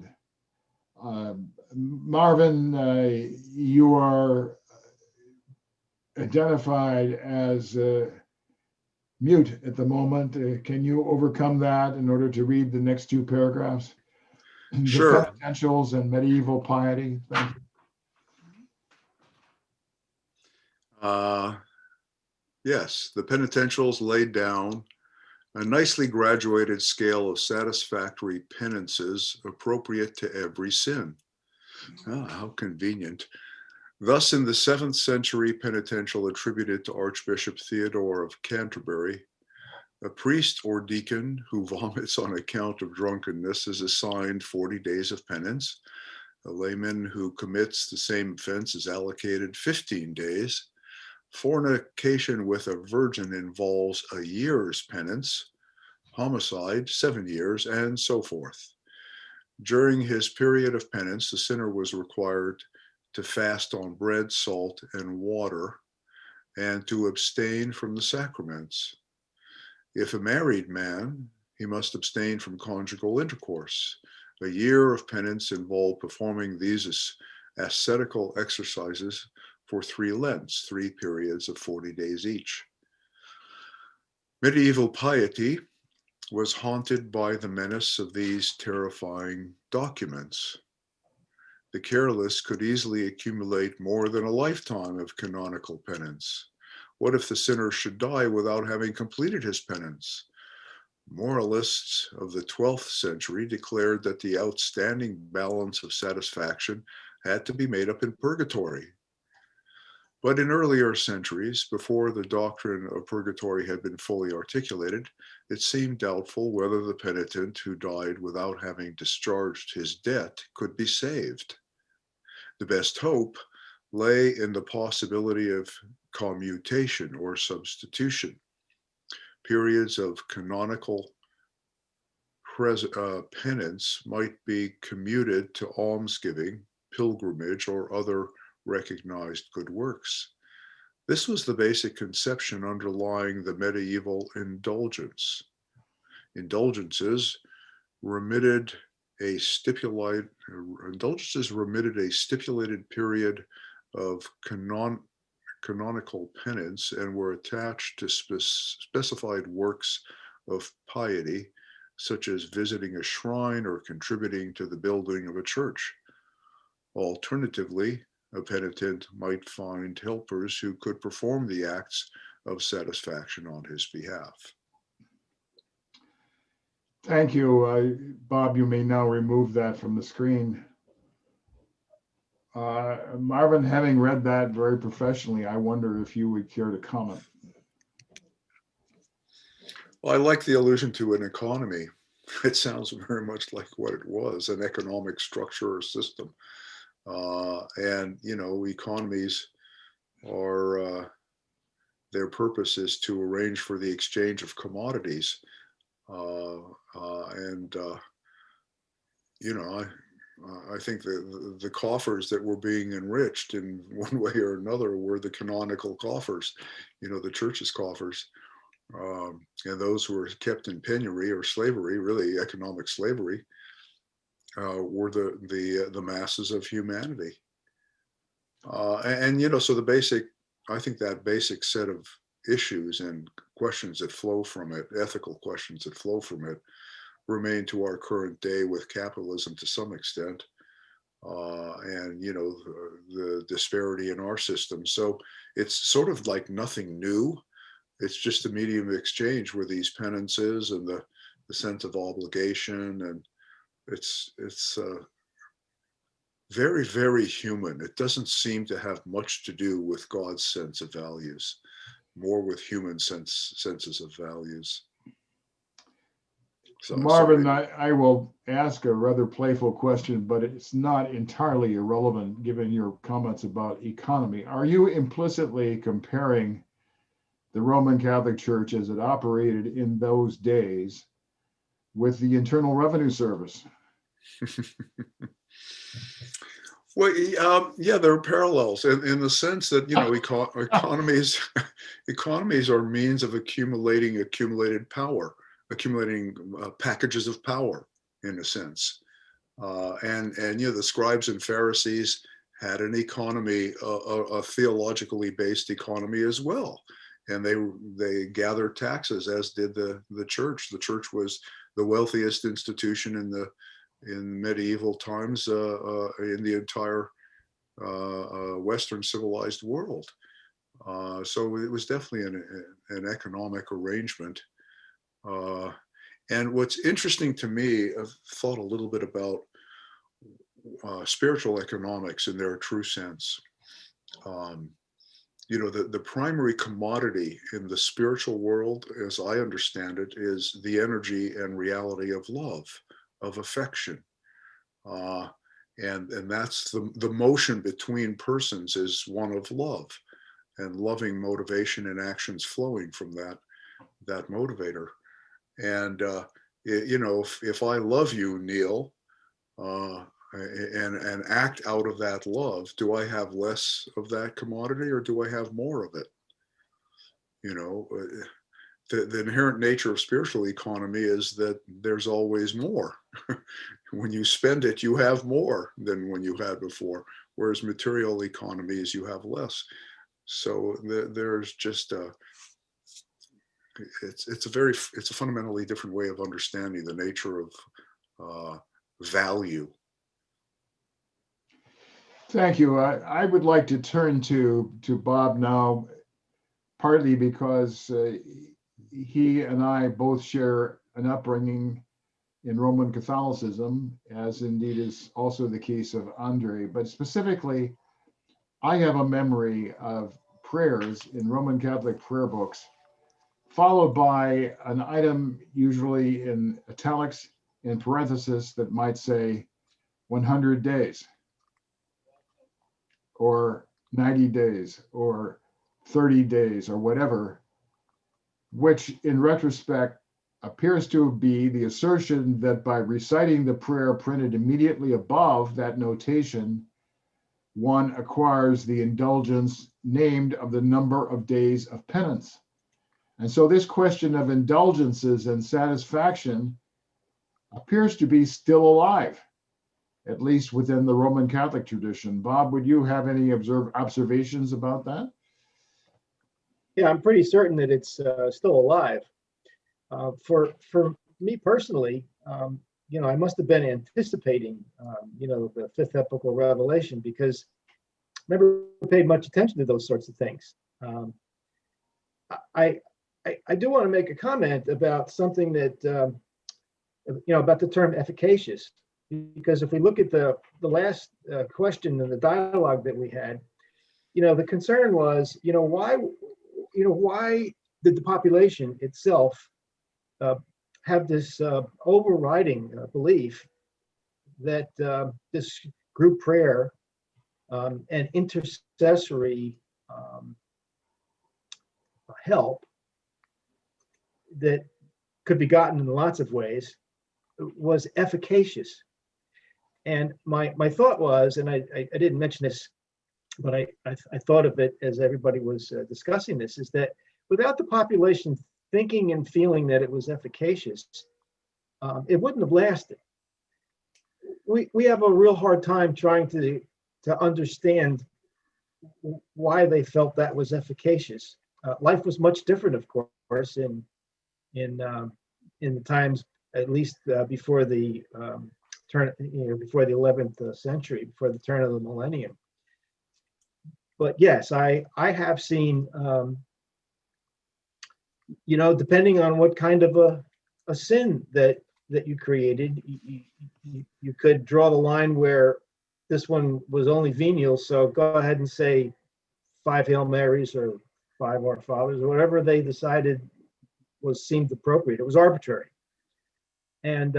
Marvin, you are identified as mute at the moment. Can you overcome that in order to read the next two paragraphs? Sure. The penitentials and medieval piety. Thank you. Yes, the penitentials laid down a nicely graduated scale of satisfactory penances appropriate to every sin. How convenient. Thus, in the 7th century penitential attributed to Archbishop Theodore of Canterbury, a priest or deacon who vomits on account of drunkenness is assigned 40 days of penance. A layman who commits the same offense is allocated 15 days. Fornication with a virgin involves a year's penance, homicide 7 years, and so forth. During his period of penance, the sinner was required to fast on bread, salt, and water, and to abstain from the sacraments. If a married man, he must abstain from conjugal intercourse. A year of penance involved performing these ascetical exercises for 3 Lents, 3 periods of 40 days each. Medieval piety was haunted by the menace of these terrifying documents. The careless could easily accumulate more than a lifetime of canonical penance. What if the sinner should die without having completed his penance? Moralists of the 12th century declared that the outstanding balance of satisfaction had to be made up in purgatory. But in earlier centuries, before the doctrine of purgatory had been fully articulated, it seemed doubtful whether the penitent who died without having discharged his debt could be saved. The best hope lay in the possibility of commutation or substitution. Periods of canonical penance might be commuted to almsgiving, pilgrimage, or other recognized good works. This was the basic conception underlying the medieval indulgence. Indulgences remitted a stipulated period of canonical penance and were attached to specified works of piety, such as visiting a shrine or contributing to the building of a church. Alternatively, a penitent might find helpers who could perform the acts of satisfaction on his behalf. Thank you. Bob, you may now remove that from the screen. Marvin, having read that very professionally, I wonder if you would care to comment. Well, I like the allusion to an economy. It sounds very much like what it was, an economic structure or system. And, you know, economies are, their purpose is to arrange for the exchange of commodities. You know, I think the coffers that were being enriched in one way or another were the canonical coffers, you know, the church's coffers. And those who were kept in penury or slavery, really economic slavery, were the masses of humanity. And, you know, so I think that basic set of issues and questions that flow from it, ethical questions that flow from it, remain to our current day with capitalism to some extent. And, you know, the disparity in our system. So it's sort of like nothing new. It's just a medium of exchange where these penances and the sense of obligation, and it's very, very human. It doesn't seem to have much to do with God's sense of values, more with human senses of values. So, Marvin, I will ask a rather playful question, but it's not entirely irrelevant given your comments about economy. Are you implicitly comparing the Roman Catholic Church as it operated in those days with the Internal Revenue Service? Well, yeah, there are parallels in the sense that, you know, economies are means of accumulated power, accumulating packages of power, in a sense. And you know, the scribes and Pharisees had an economy, a theologically based economy as well. And they gathered taxes, as did the church. The church was the wealthiest institution in medieval times in the entire Western civilized world. So it was definitely an economic arrangement. And what's interesting to me, I've thought a little bit about spiritual economics in their true sense. You know, the primary commodity in the spiritual world, as I understand it, is the energy and reality of love, of affection. And that's the motion between persons is one of love, and loving motivation and actions flowing from that motivator. And, you know, if I love you, Neil, and act out of that love, do I have less of that commodity or do I have more of it? You know, the inherent nature of spiritual economy is that there's always more. When you spend it, you have more than when you had before, whereas material economies, you have less. So there's just it's a fundamentally different way of understanding the nature of value. Thank you. I would like to turn to Bob now, partly because he and I both share an upbringing in Roman Catholicism, as indeed is also the case of Andre. But specifically, I have a memory of prayers in Roman Catholic prayer books, followed by an item usually in italics, in parenthesis, that might say 100 days. Or 90 days, or 30 days, or whatever, which in retrospect appears to be the assertion that by reciting the prayer printed immediately above that notation, one acquires the indulgence named of the number of days of penance. And so this question of indulgences and satisfaction appears to be still alive, at least within the Roman Catholic tradition. Bob, would you have any observations about that? Yeah, I'm pretty certain that it's still alive. For me personally, you know, I must have been anticipating, you know, the fifth epochal revelation, because I never paid much attention to those sorts of things. I do want to make a comment about something that about the term efficacious, because if we look at the last question in the dialogue that we had, the concern was, why did the population itself have this overriding belief that this group prayer and intercessory help that could be gotten in lots of ways was efficacious. And my thought was, and I didn't mention this, but I thought of it as everybody was discussing this, is that without the population thinking and feeling that it was efficacious, it wouldn't have lasted. We have a real hard time trying to understand why they felt that was efficacious. Life was much different, of course, in the times, at least before the before the 11th century, before the turn of the millennium. But yes, I have seen, depending on what kind of a sin that you created, you could draw the line where this one was only venial. So go ahead and say 5 Hail Marys or 5 Our Fathers or whatever they decided seemed appropriate. It was arbitrary. And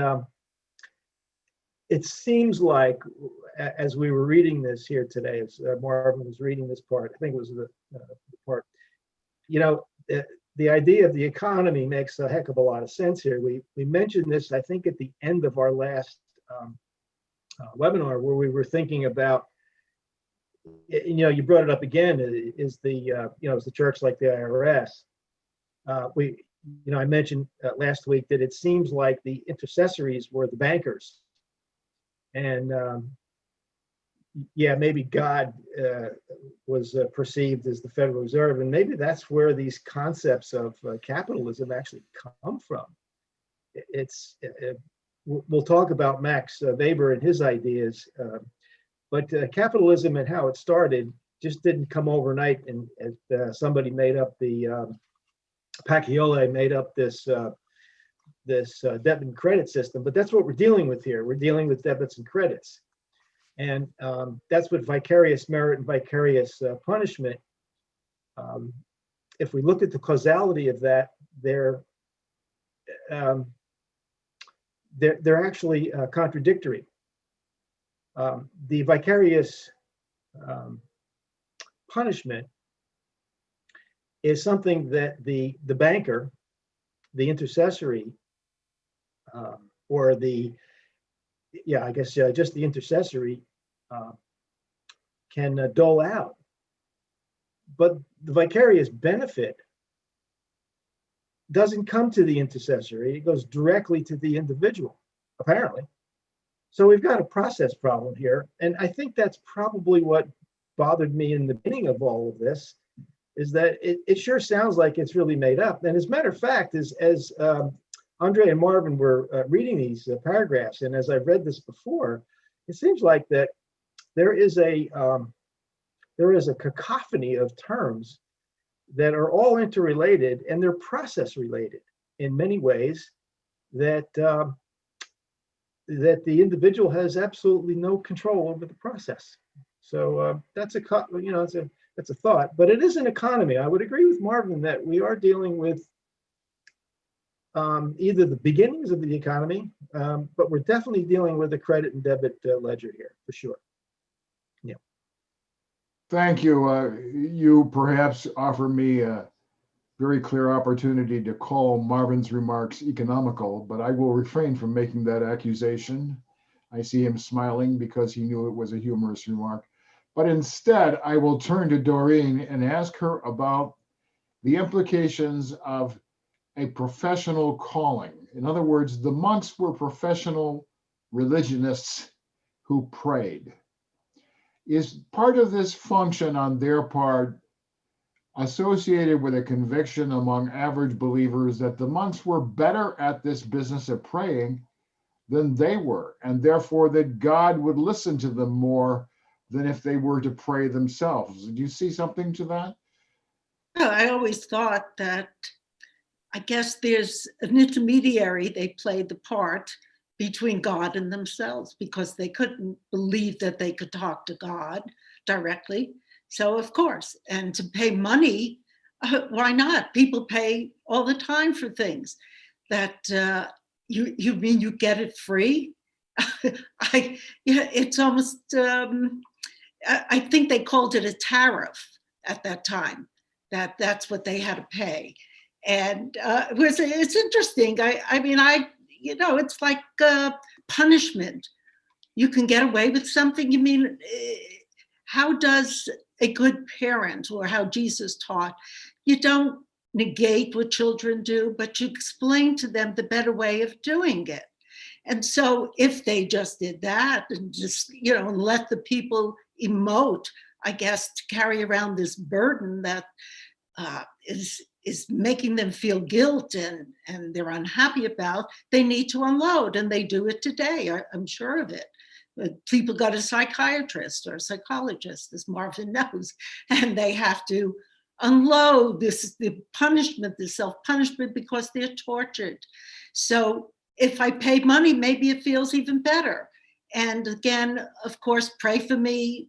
it seems like, as we were reading this here today, as Marvin was reading this part, I think it was the part, the idea of the economy makes a heck of a lot of sense here. We mentioned this, I think, at the end of our last webinar, where we were thinking about, you brought it up again, is the church like the IRS? I mentioned last week that it seems like the intercessories were the bankers. And maybe God was perceived as the Federal Reserve, and maybe that's where these concepts of capitalism actually come from. We'll talk about Max Weber and his ideas, but capitalism and how it started just didn't come overnight, and somebody made up Pacioli made up this debit and credit system. But that's what we're dealing with here. We're dealing with debits and credits. And that's what vicarious merit and vicarious punishment, if we look at the causality of that, they're actually contradictory. The vicarious punishment is something that the banker, the intercessory, or just the intercessory can dole out. But the vicarious benefit doesn't come to the intercessory, it goes directly to the individual, apparently. So we've got a process problem here. And I think that's probably what bothered me in the beginning of all of this, is that it sure sounds like it's really made up. And as a matter of fact, as Andre and Marvin were reading these paragraphs, and as I've read this before, it seems like that there is a cacophony of terms that are all interrelated, and they're process related in many ways, that the individual has absolutely no control over the process. So that's a thought, but it is an economy. I would agree with Marvin that we are dealing with either the beginnings of the economy, but we're definitely dealing with a credit and debit ledger here, for sure. Yeah. Thank you. You perhaps offer me a very clear opportunity to call Marvin's remarks economical, but I will refrain from making that accusation. I see him smiling because he knew it was a humorous remark. But instead, I will turn to Doreen and ask her about the implications of a professional calling. In other words, the monks were professional religionists who prayed. Is part of this function on their part associated with a conviction among average believers that the monks were better at this business of praying than they were, and therefore that God would listen to them more than if they were to pray themselves? Do you see something to that? Well, I always thought that I guess there's an intermediary. They played the part between God and themselves because they couldn't believe that they could talk to God directly. So of course, and to pay money, why not? People pay all the time for things that you mean you get it free? It's almost, I think they called it a tariff at that time, that's what they had to pay. And it's interesting. I mean, it's like punishment. You can get away with something. You mean, how does a good parent, or how Jesus taught, you don't negate what children do, but you explain to them the better way of doing it. And so if they just did that and just, and let the people emote, I guess, to carry around this burden that is making them feel guilt and they're unhappy about, they need to unload, and they do it today. I'm sure of it. People go to psychiatrists or psychologists, as Marvin knows, and they have to unload the punishment, the self-punishment, because they're tortured. So if I pay money, maybe it feels even better. And again, of course, pray for me,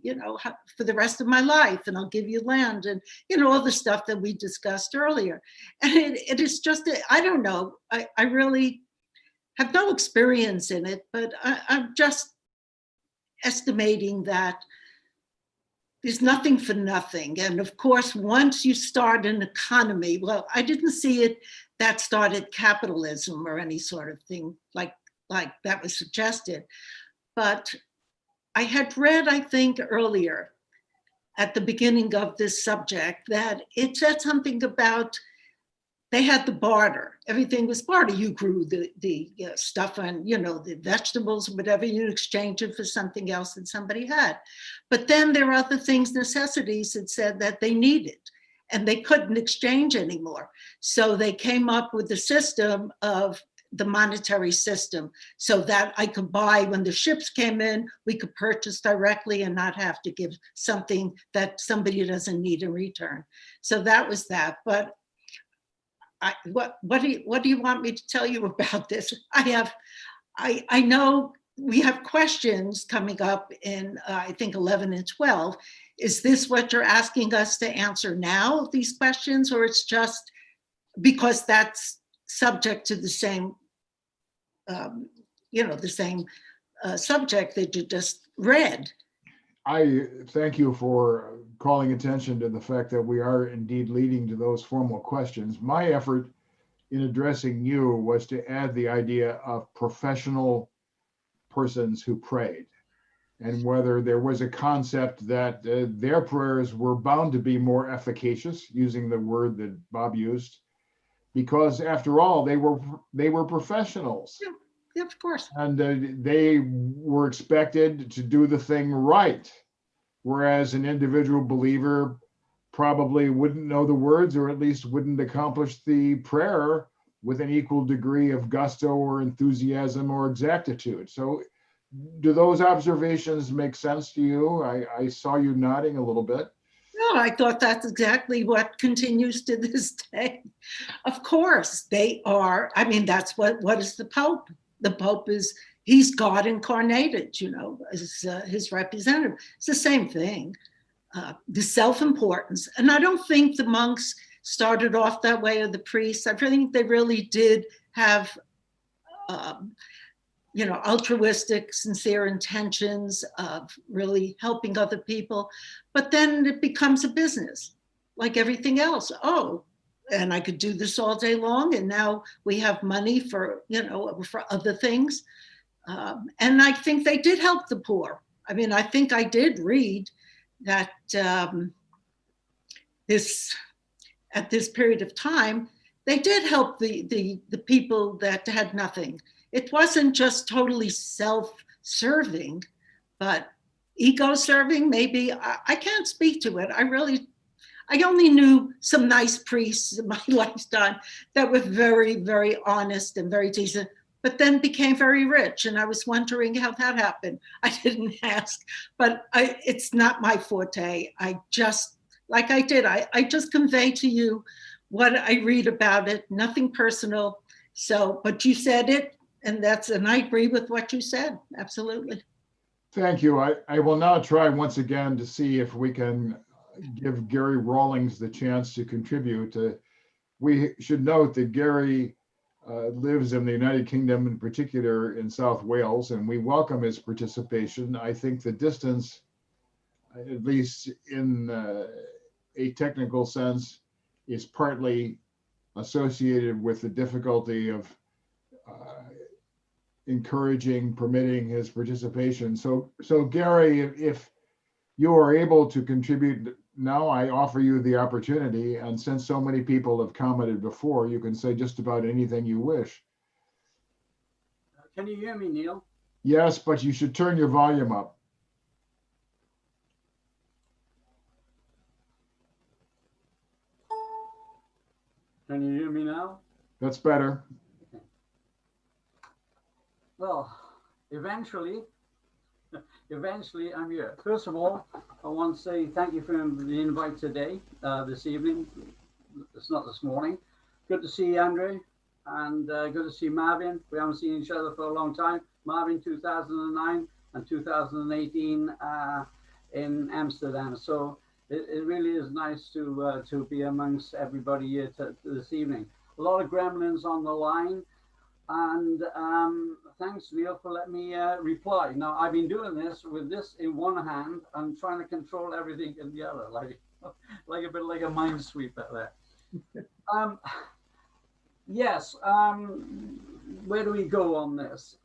for the rest of my life, and I'll give you land, and, all the stuff that we discussed earlier. And it is just, I don't know, I really have no experience in it, but I'm just estimating that there's nothing for nothing. And of course, once you start an economy, well, I didn't see it that started capitalism or any sort of thing like that was suggested. But I had read, I think, earlier at the beginning of this subject that it said something about they had the barter. Everything was barter. You grew the stuff and, the vegetables, whatever, you exchange it for something else that somebody had. But then there are other things, necessities, that said that they needed, and they couldn't exchange anymore. So they came up with the system of the monetary system, so that I could buy, when the ships came in, we could purchase directly and not have to give something that somebody doesn't need in return. So that was that. But what do you want me to tell you about this? I know we have questions coming up in I think 11 and 12. Is this what you're asking us to answer now, these questions, or it's just because that's subject to the same the same subject that you just read? I thank you for calling attention to the fact that we are indeed leading to those formal questions. My effort in addressing you was to add the idea of professional persons who prayed, and whether there was a concept that their prayers were bound to be more efficacious, using the word that Bob used, because after all, they were professionals. Yeah, of course. And they were expected to do the thing right, whereas an individual believer probably wouldn't know the words, or at least wouldn't accomplish the prayer with an equal degree of gusto or enthusiasm or exactitude. So do those observations make sense to you? I saw you nodding a little bit. No, I thought that's exactly what continues to this day. Of course, they are. I mean, that's what is the Pope? The Pope he's God incarnated, as his representative. It's the same thing, the self-importance. And I don't think the monks started off that way, or the priests. I think they really did have, altruistic, sincere intentions of really helping other people. But then it becomes a business, like everything else. Oh, and I could do this all day long, and now we have money for other things. And I think they did help the poor. I mean, I think I did read that at this period of time, they did help the people that had nothing. It wasn't just totally self-serving, but ego-serving, maybe. I can't speak to it. I only knew some nice priests in my lifetime that were very, very honest and very decent, but then became very rich. And I was wondering how that happened. I didn't ask, but it's not my forte. I just, like I did, I just convey to you what I read about it, nothing personal. So, but you said it, and I agree with what you said. Absolutely. Thank you. I will now try once again to see if we can give Gary Rawlings the chance to contribute. We should note that Gary lives in the United Kingdom, in particular in South Wales, and we welcome his participation. I think the distance, at least in a technical sense, is partly associated with the difficulty of encouraging, permitting his participation. So Gary, if you are able to contribute now, I offer you the opportunity. And since so many people have commented before, you can say just about anything you wish. Can you hear me, Neil? Yes, but you should turn your volume up. Can you hear me now? That's better. Well, eventually I'm here. First of all, I want to say thank you for the invite today, this evening. It's not this morning. Good to see Andre, and good to see Marvin. We haven't seen each other for a long time. Marvin, 2009 and 2018 in Amsterdam. So it really is nice to be amongst everybody here this evening. A lot of gremlins on the line. And thanks, Neil, for letting me reply. Now, I've been doing this with this in one hand and trying to control everything in the other, like a bit like a minesweeper there. Yes, where do we go on this?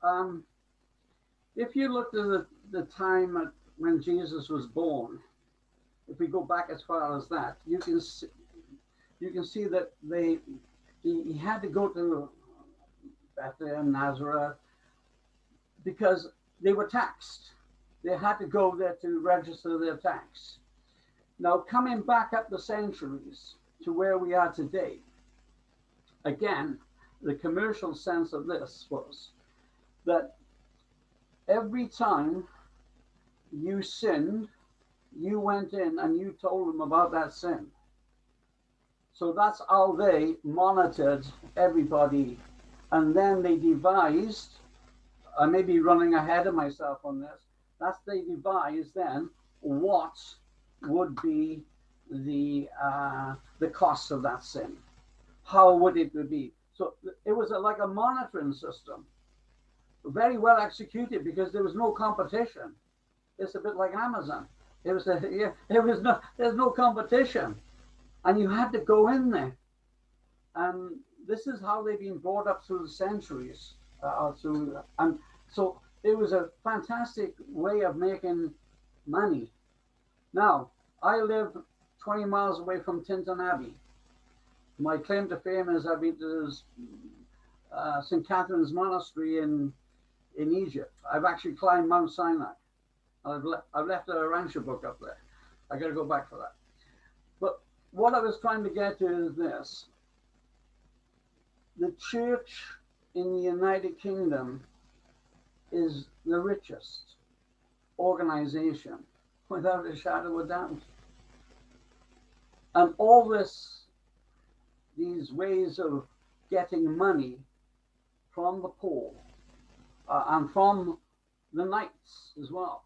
If you look at the time when Jesus was born, if we go back as far as that, you can see that he had to go to Bethlehem, Nazareth, because they were taxed. They had to go there to register their tax. Now, coming back up the centuries to where we are today, again, the commercial sense of this was that every time you sinned, you went in and you told them about that sin. So that's how they monitored everybody. And then they devised, I may be running ahead of myself on this, they devised then what would be the cost of that sin. How would it be? So it was like a monitoring system, very well executed because there was no competition. It's a bit like Amazon. There's no competition, and you had to go in there. And this is how they've been brought up through the centuries. And so it was a fantastic way of making money. Now, I live 20 miles away from Tintern Abbey. My claim to fame is I've been to St. Catherine's Monastery in Egypt. I've actually climbed Mount Sinai. I've left a Rancher book up there. I got to go back for that. But what I was trying to get to is this. The church in the United Kingdom is the richest organization, without a shadow of a doubt. And all these ways of getting money from the poor and from the knights as well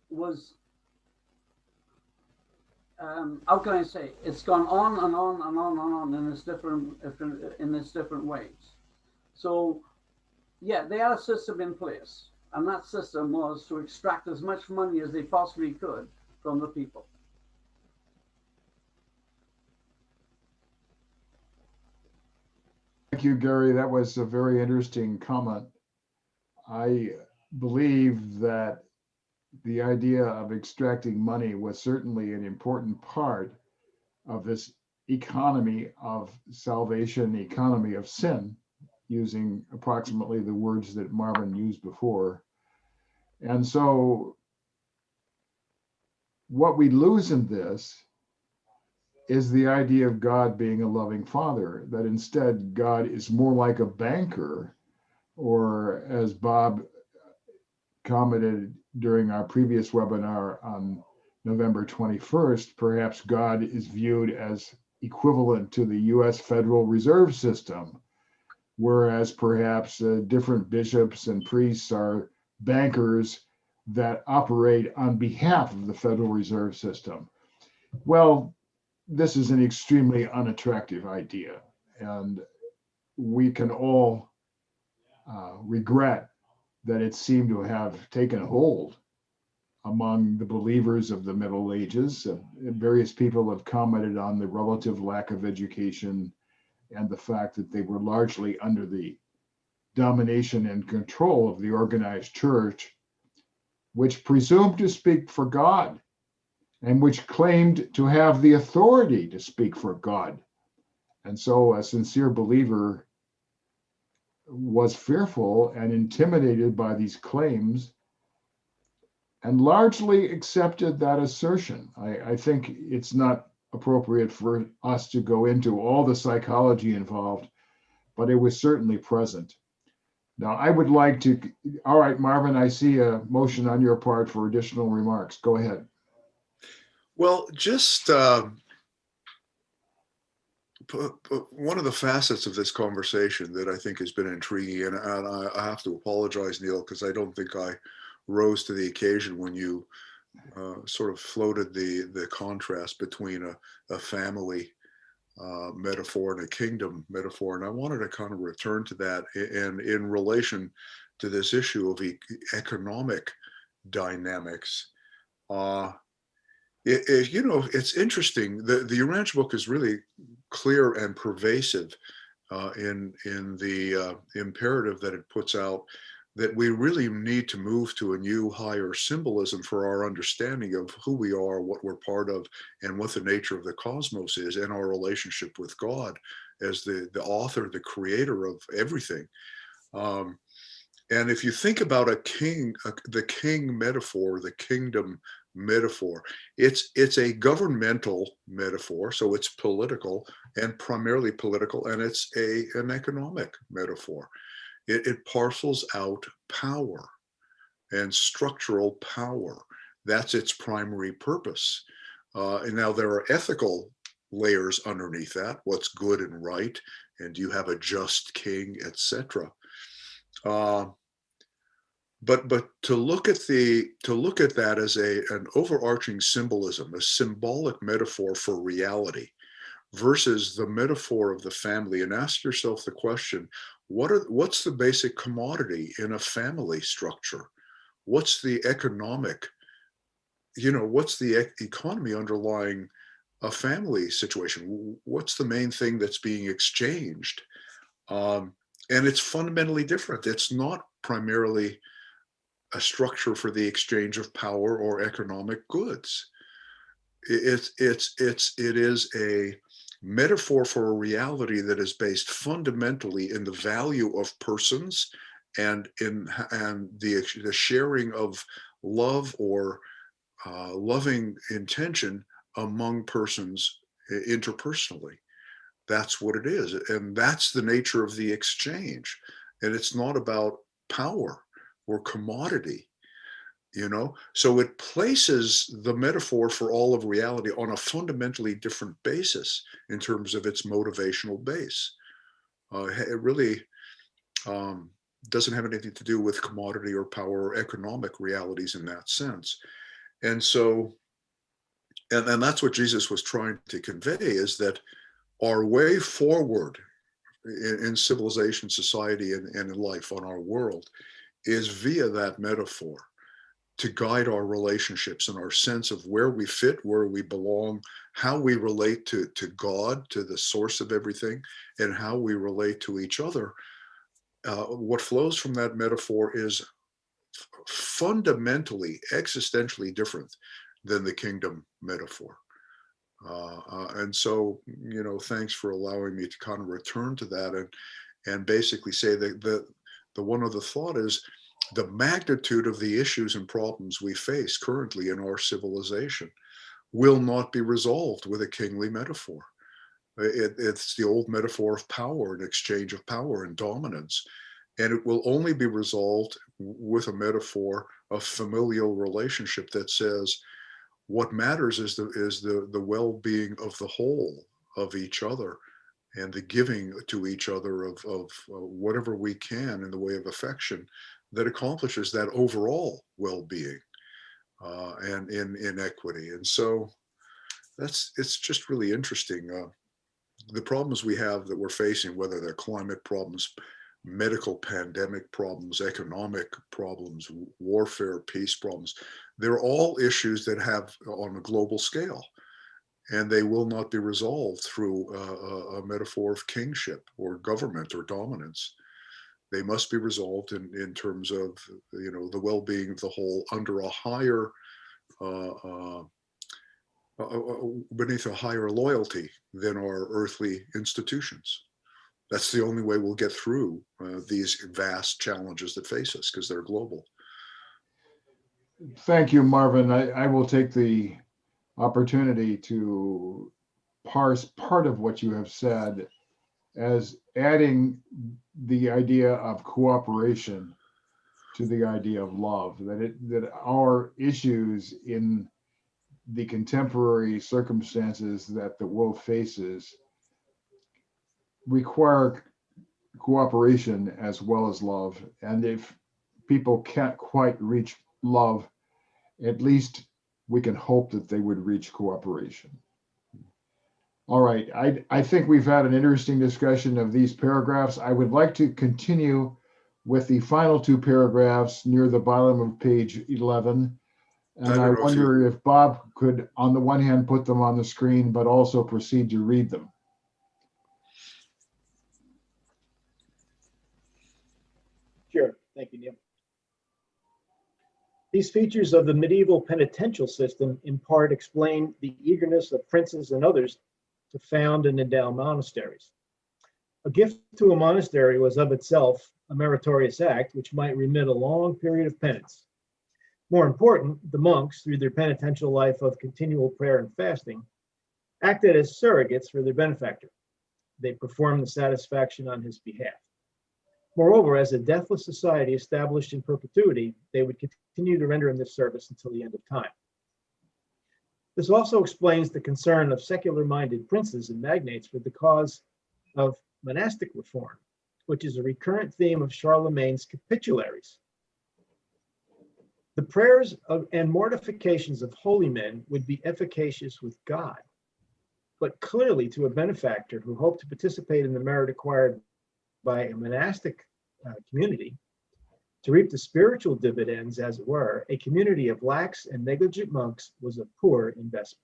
was, how can I say, it's gone on and on and on and on in its different ways. So yeah, they had a system in place, and that system was to extract as much money as they possibly could from the people. Thank you, Gary. That was a very interesting comment. I believe that the idea of extracting money was certainly an important part of this economy of salvation, economy of sin, using approximately the words that Marvin used before. And so what we lose in this is the idea of God being a loving father, that instead God is more like a banker, or as Bob commented during our previous webinar on November 21st, perhaps God is viewed as equivalent to the US Federal Reserve System, whereas perhaps different bishops and priests are bankers that operate on behalf of the Federal Reserve System. Well, this is an extremely unattractive idea, and we can all regret that it seemed to have taken hold among the believers of the Middle Ages. Various people have commented on the relative lack of education and the fact that they were largely under the domination and control of the organized church, which presumed to speak for God and which claimed to have the authority to speak for God. And so a sincere believer was fearful and intimidated by these claims and largely accepted that assertion. I think it's not appropriate for us to go into all the psychology involved, but it was certainly present. Now, I would like to, all right, Marvin, I see a motion on your part for additional remarks. Go ahead. Well, just one of the facets of this conversation that I think has been intriguing, and I have to apologize, Neil, because I don't think I rose to the occasion when you sort of floated the contrast between a family metaphor and a kingdom metaphor. And I wanted to kind of return to that in relation to this issue of economic dynamics. It's interesting. The Urantia book is really clear and pervasive in the imperative that it puts out, that we really need to move to a new higher symbolism for our understanding of who we are, what we're part of, and what the nature of the cosmos is, and our relationship with God as the author, the creator of everything. And if you think about the king metaphor, the kingdom metaphor, it's a governmental metaphor, so it's political and primarily political, and it's an economic metaphor. It parcels out power and structural power. That's its primary purpose. And now there are ethical layers underneath that. What's good and right, and do you have a just king, etc. But to look at that as an overarching symbolism, a symbolic metaphor for reality, versus the metaphor of the family, and ask yourself the question: what's the basic commodity in a family structure? What's the economic, what's the economy underlying a family situation? What's the main thing that's being exchanged? And it's fundamentally different. It's not primarily a structure for the exchange of power or economic goods. It is a metaphor for a reality that is based fundamentally in the value of persons and the sharing of love or loving intention among persons interpersonally. That's what it is, and that's the nature of the exchange. And it's not about power or commodity. So it places the metaphor for all of reality on a fundamentally different basis in terms of its motivational base. It really doesn't have anything to do with commodity or power or economic realities in that sense. And so, and that's what Jesus was trying to convey, is that our way forward in civilization, society, and in life on our world is via that metaphor, to guide our relationships and our sense of where we fit, where we belong, how we relate to God, to the source of everything, and how we relate to each other. What flows from that metaphor is fundamentally, existentially different than the kingdom metaphor. And so, thanks for allowing me to kind of return to that and basically say that the one other thought is, the magnitude of the issues and problems we face currently in our civilization will not be resolved with a kingly metaphor. It's the old metaphor of power and exchange of power and dominance. And it will only be resolved with a metaphor of familial relationship that says what matters is the well-being of the whole, of each other and the giving to each other of whatever we can in the way of affection that accomplishes that overall well-being and in equity. And so it's just really interesting. The problems we have that we're facing, whether they're climate problems, medical pandemic problems, economic problems, warfare, peace problems, they're all issues that have on a global scale, and they will not be resolved through a metaphor of kingship or government or dominance. They must be resolved in terms of, you know, the well-being of the whole under a higher beneath a higher loyalty than our earthly institutions. That's the only way we'll get through these vast challenges that face us, because they're global. Thank you, Marvin. I will take the opportunity to parse part of what you have said as adding the idea of cooperation to the idea of love, that our issues in the contemporary circumstances that the world faces require cooperation as well as love. And if people can't quite reach love, at least we can hope that they would reach cooperation. All right, I think we've had an interesting discussion of these paragraphs. I would like to continue with the final two paragraphs near the bottom of page 11. And I wonder if Bob could, on the one hand, put them on the screen, but also proceed to read them. Sure, thank you, Neil. These features of the medieval penitential system in part explain the eagerness of princes and others to found and endow monasteries. A gift to a monastery was of itself a meritorious act which might remit a long period of penance. More important, the monks, through their penitential life of continual prayer and fasting, acted as surrogates for their benefactor. They performed the satisfaction on his behalf. Moreover, as a deathless society established in perpetuity, they would continue to render him this service until the end of time. This also explains the concern of secular-minded princes and magnates for the cause of monastic reform, which is a recurrent theme of Charlemagne's capitularies. The prayers and mortifications of holy men would be efficacious with God, but clearly to a benefactor who hoped to participate in the merit acquired by a monastic community, to reap the spiritual dividends, as it were, a community of lax and negligent monks was a poor investment.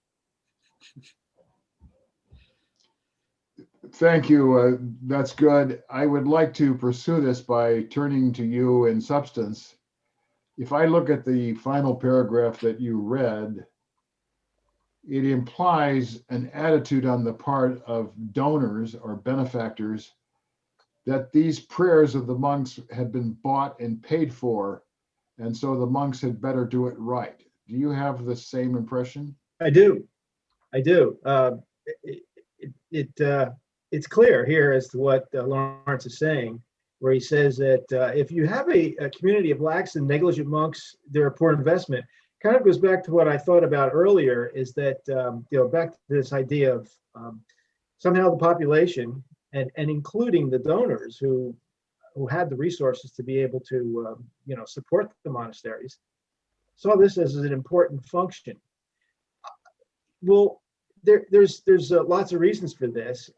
Thank you. That's good. I would like to pursue this by turning to you in substance. If I look at the final paragraph that you read, it implies an attitude on the part of donors or benefactors that these prayers of the monks had been bought and paid for, and so the monks had better do it right. Do you have the same impression? I do. It's clear here as to what Lawrence is saying, where he says that if you have a community of lax and negligent monks, they're a poor investment. Kind of goes back to what I thought about earlier, is that, back to this idea of somehow the population and including the donors who had the resources to be able to, support the monasteries, saw this as an important function. Well, there's lots of reasons for this.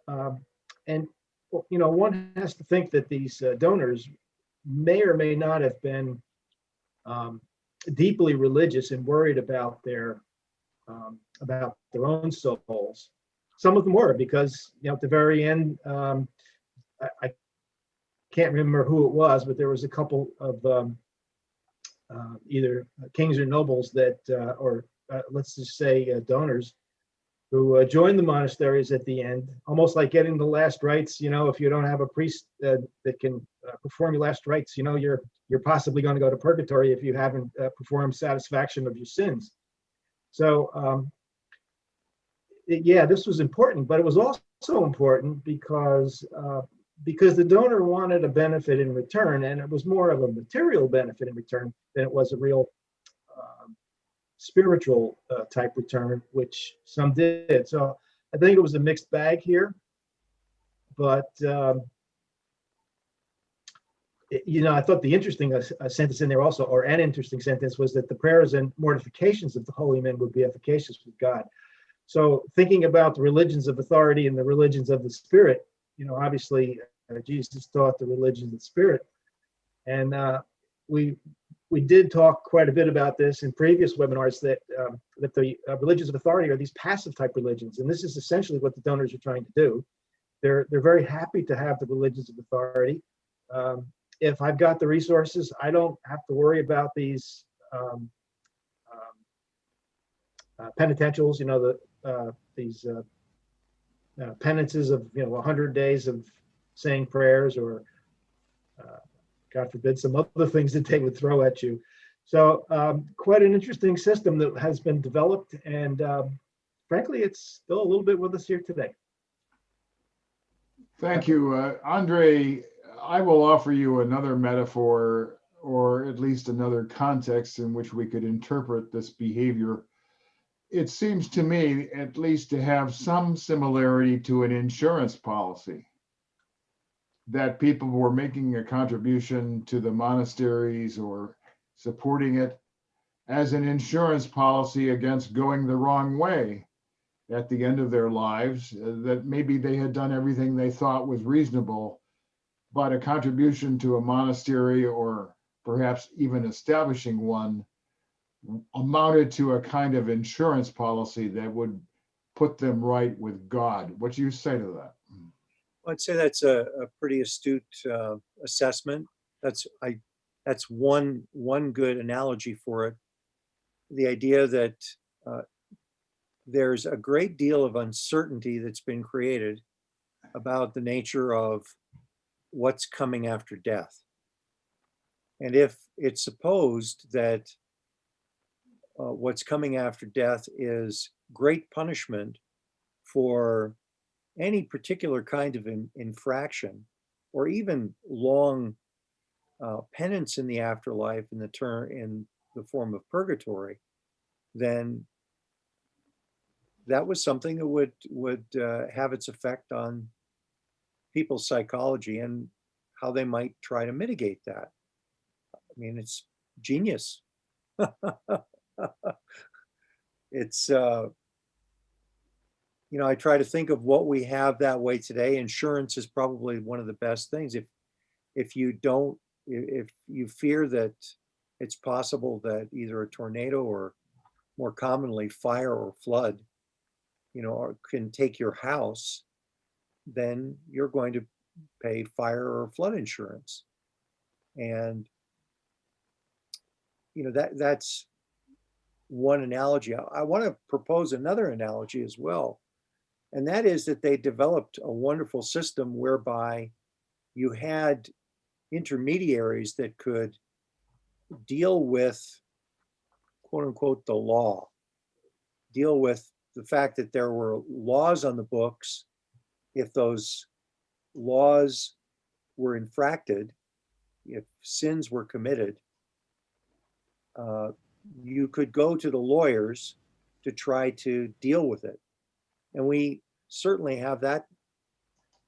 And one has to think that these donors may or may not have been deeply religious and worried about their own souls. Some of them were, because at the very end, I can't remember who it was, but there was a couple of either kings or nobles that, let's just say donors, who joined the monasteries at the end, almost like getting the last rites. If you don't have a priest that can perform your last rites, you're possibly going to go to purgatory if you haven't performed satisfaction of your sins. So, this was important, but it was also important because the donor wanted a benefit in return, and it was more of a material benefit in return than it was a real spiritual type return, which some did. So I think it was a mixed bag here, but I thought the interesting sentence in there also, or an interesting sentence, was that the prayers and mortifications of the holy men would be efficacious with God. So thinking about the religions of authority and the religions of the spirit, obviously Jesus taught the religions of the spirit, and we did talk quite a bit about this in previous webinars, that the religions of authority are these passive type religions, and this is essentially what the donors are trying to do. They're very happy to have the religions of authority. If I've got the resources, I don't have to worry about these penitentials, these penances of 100 days of saying prayers, or God forbid some other things that they would throw at you. So quite an interesting system that has been developed, and frankly, it's still a little bit with us here today. Thank you, Andre. I will offer you another metaphor, or at least another context in which we could interpret this behavior. It seems to me, at least, to have some similarity to an insurance policy, that people were making a contribution to the monasteries or supporting it as an insurance policy against going the wrong way at the end of their lives, that maybe they had done everything they thought was reasonable, but a contribution to a monastery, or perhaps even establishing one, amounted to a kind of insurance policy that would put them right with God. What do you say to that? I'd say that's a pretty astute assessment. That's one good analogy for it. The idea that there's a great deal of uncertainty that's been created about the nature of what's coming after death. And if it's supposed that what's coming after death is great punishment for any particular kind of infraction, or even long penance in the afterlife in the form of purgatory, then that was something that would have its effect on people's psychology and how they might try to mitigate that. I mean, it's genius. It's I try to think of what we have that way today. Insurance is probably one of the best things. If you fear that it's possible that either a tornado, or more commonly fire or flood, can take your house, then you're going to pay fire or flood insurance. And that's one analogy. I want to propose another analogy as well. And that is that they developed a wonderful system whereby you had intermediaries that could deal with, quote unquote, the law, deal with the fact that there were laws on the books. If those laws were infracted, if sins were committed, you could go to the lawyers to try to deal with it. And we certainly have that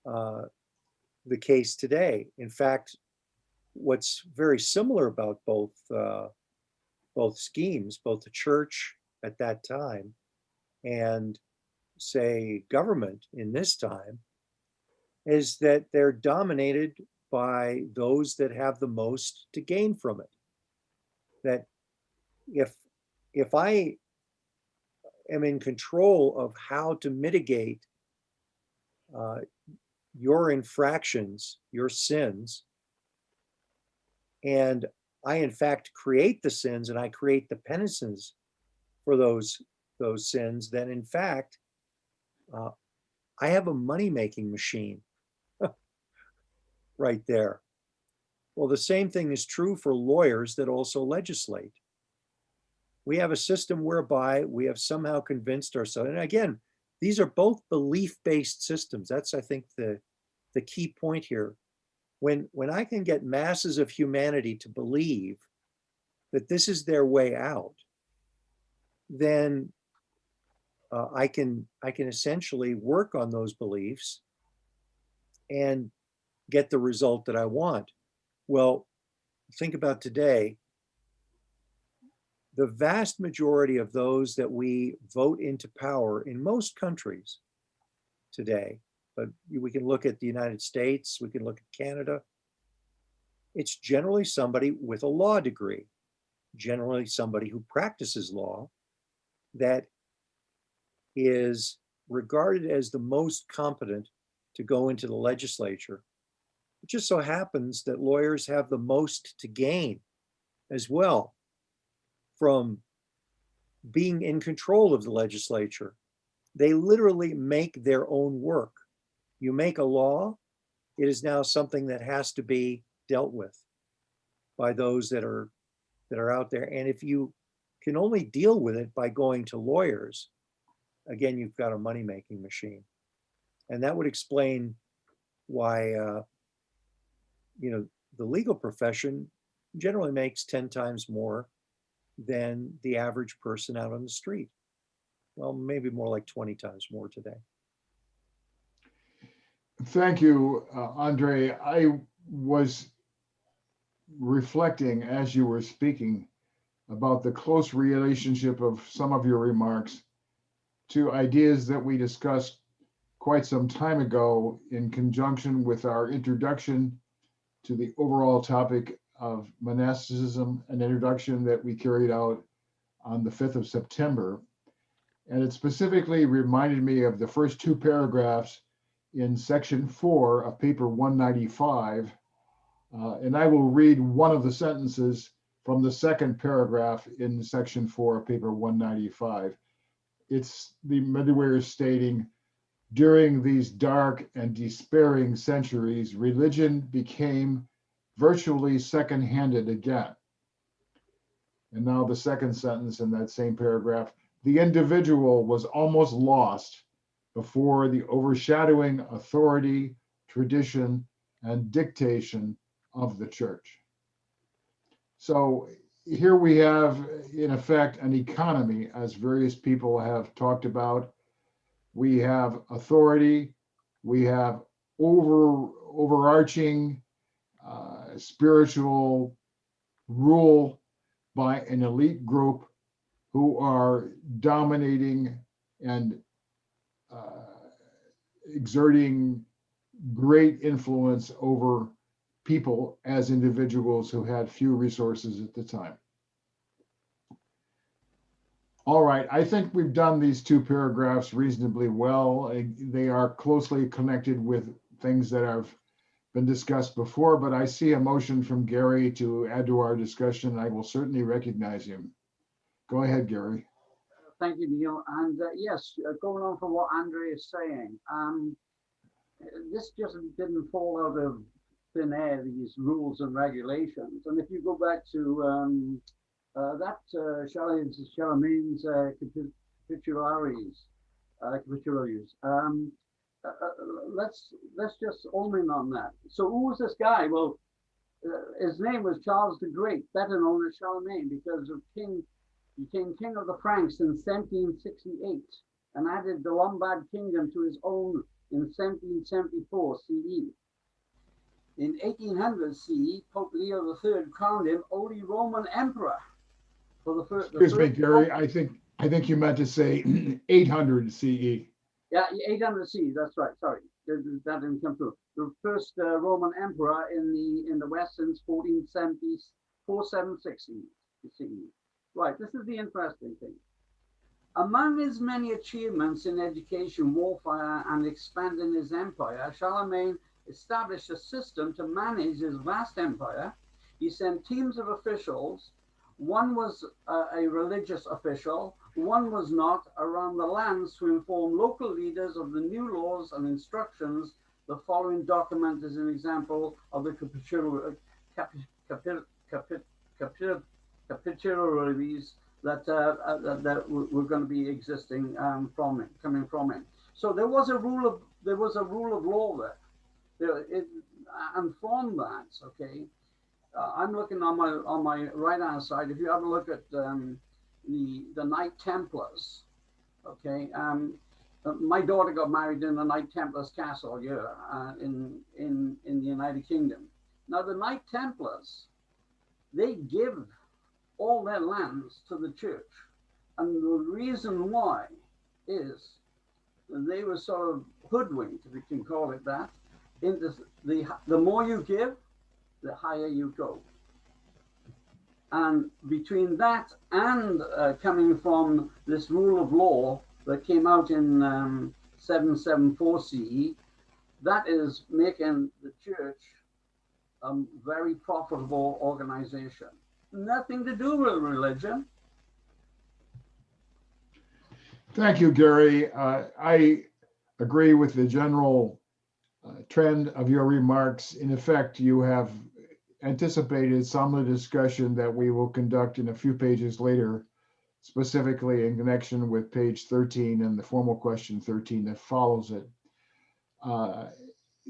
the case today. In fact, what's very similar about both schemes, both the church at that time and, say, government in this time, is that they're dominated by those that have the most to gain from it. That if I am in control of how to mitigate your infractions, your sins, and I in fact create the sins and I create the penances for those sins, then in fact I have a money-making machine right there. Well, the same thing is true for lawyers that also legislate. We have a system whereby we have somehow convinced ourselves, and again, these are both belief-based systems. That's, I think, the key point here. When I can get masses of humanity to believe that this is their way out, then I can essentially work on those beliefs and get the result that I want. Well, think about today. The vast majority of those that we vote into power in most countries today, but we can look at the United States, we can look at Canada, it's generally somebody with a law degree, generally somebody who practices law, that is regarded as the most competent to go into the legislature. It just so happens that lawyers have the most to gain as well from being in control of the legislature. They literally make their own work. You make a law, it is now something that has to be dealt with by those that are out there. And if you can only deal with it by going to lawyers, again, you've got a money-making machine. And that would explain why the legal profession generally makes 10 times more than the average person out on the street. Well, maybe more like 20 times more today. Thank you, Andre. I was reflecting as you were speaking about the close relationship of some of your remarks to ideas that we discussed quite some time ago in conjunction with our introduction to the overall topic of monasticism, an introduction that we carried out on the 5th of September. And it specifically reminded me of the first two paragraphs in section 4 of paper 195. And I will read one of the sentences from the second paragraph in section 4 of paper 195. It's the Medawar stating, during these dark and despairing centuries, religion became virtually second-handed again. And now the second sentence in that same paragraph, the individual was almost lost before the overshadowing authority, tradition, and dictation of the church. So here we have, in effect, an economy, as various people have talked about. We have authority, we have overarching spiritual rule by an elite group who are dominating and exerting great influence over people as individuals who had few resources at the time. All right, I think we've done these two paragraphs reasonably well. They are closely connected with things that have been discussed before, but I see a motion from Gary to add to our discussion. I will certainly recognize him. Go ahead, Gary. Thank you, Neil. And yes, going on from what Andre is saying, this just didn't fall out of thin air, these rules and regulations. And if you go back to Charlemagne's capitularies, let's just home in on that. So who was this guy? Well, his name was Charles the Great, better known as Charlemagne, because he became king of the Franks in 1768 and added the Lombard kingdom to his own in 1774 CE. In 1800 CE, Pope Leo III crowned him Holy Roman Emperor. For the first. Excuse me, Gary. I think you meant to say 800 CE. Yeah, 800 CE. That's right. Sorry, that didn't come through. The first Roman emperor in the West since 476 CE. Right. This is the interesting thing. Among his many achievements in education, warfare, and expanding his empire, Charlemagne established a system to manage his vast empire. He sent teams of officials. One was a religious official, one was not, around the lands to inform local leaders of the new laws and instructions. The following document is an example of the capitularies that were going to be existing coming from him. So there was a rule of law there. And from that, okay, I'm looking on my right hand side. If you have a look at the Knight Templars, Okay, my daughter got married in the Knight Templars castle here in the United Kingdom. Now the Knight Templars, they give all their lands to the church, and the reason why is they were sort of hoodwinked, if you can call it that. Into the more you give, the higher you go. And between that and coming from this rule of law that came out in 774 CE, that is making the church a very profitable organization. Nothing to do with religion. Thank you, Gary. I agree with the general trend of your remarks. In effect, you have anticipated some of the discussion that we will conduct in a few pages later, specifically in connection with page 13 and the formal question 13 that follows it.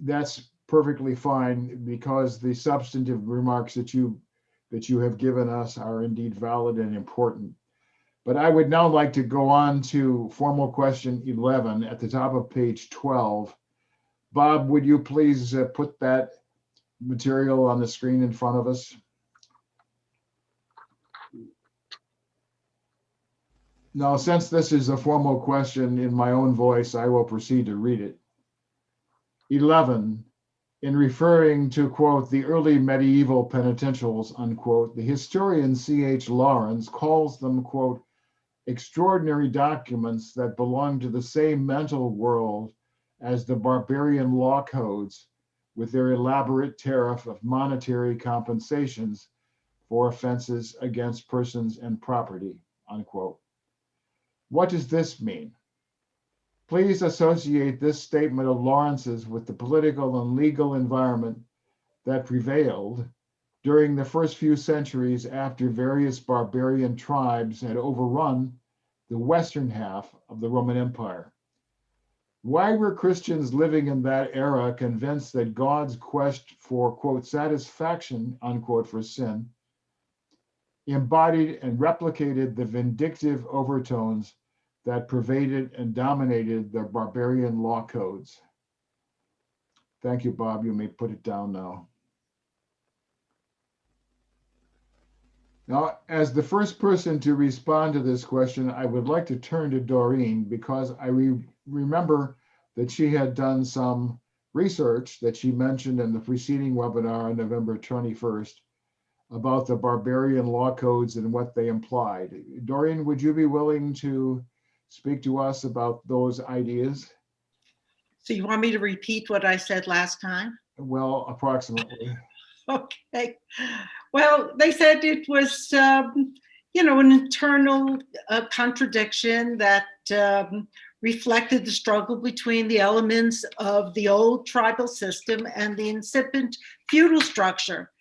That's perfectly fine because the substantive remarks that you have given us are indeed valid and important. But I would now like to go on to formal question 11 at the top of page 12. Bob, would you please put that material on the screen in front of us? Now, since this is a formal question in my own voice, I will proceed to read it. 11, in referring to, quote, the early medieval penitentials, unquote, the historian C.H. Lawrence calls them, quote, extraordinary documents that belong to the same mental world as the barbarian law codes, with their elaborate tariff of monetary compensations for offenses against persons and property, unquote. What does this mean? Please associate this statement of Lawrence's with the political and legal environment that prevailed during the first few centuries after various barbarian tribes had overrun the western half of the Roman Empire. Why were Christians living in that era convinced that God's quest for, quote, satisfaction, unquote, for sin embodied and replicated the vindictive overtones that pervaded and dominated the barbarian law codes? Thank you, Bob. You may put it down now. Now, as the first person to respond to this question, I would like to turn to Doreen because I remember that she had done some research that she mentioned in the preceding webinar on November 21st about the barbarian law codes and what they implied. Doreen, would you be willing to speak to us about those ideas? So you want me to repeat what I said last time? Well, approximately. Okay. Well, they said it was, an internal contradiction that reflected the struggle between the elements of the old tribal system and the incipient feudal structure.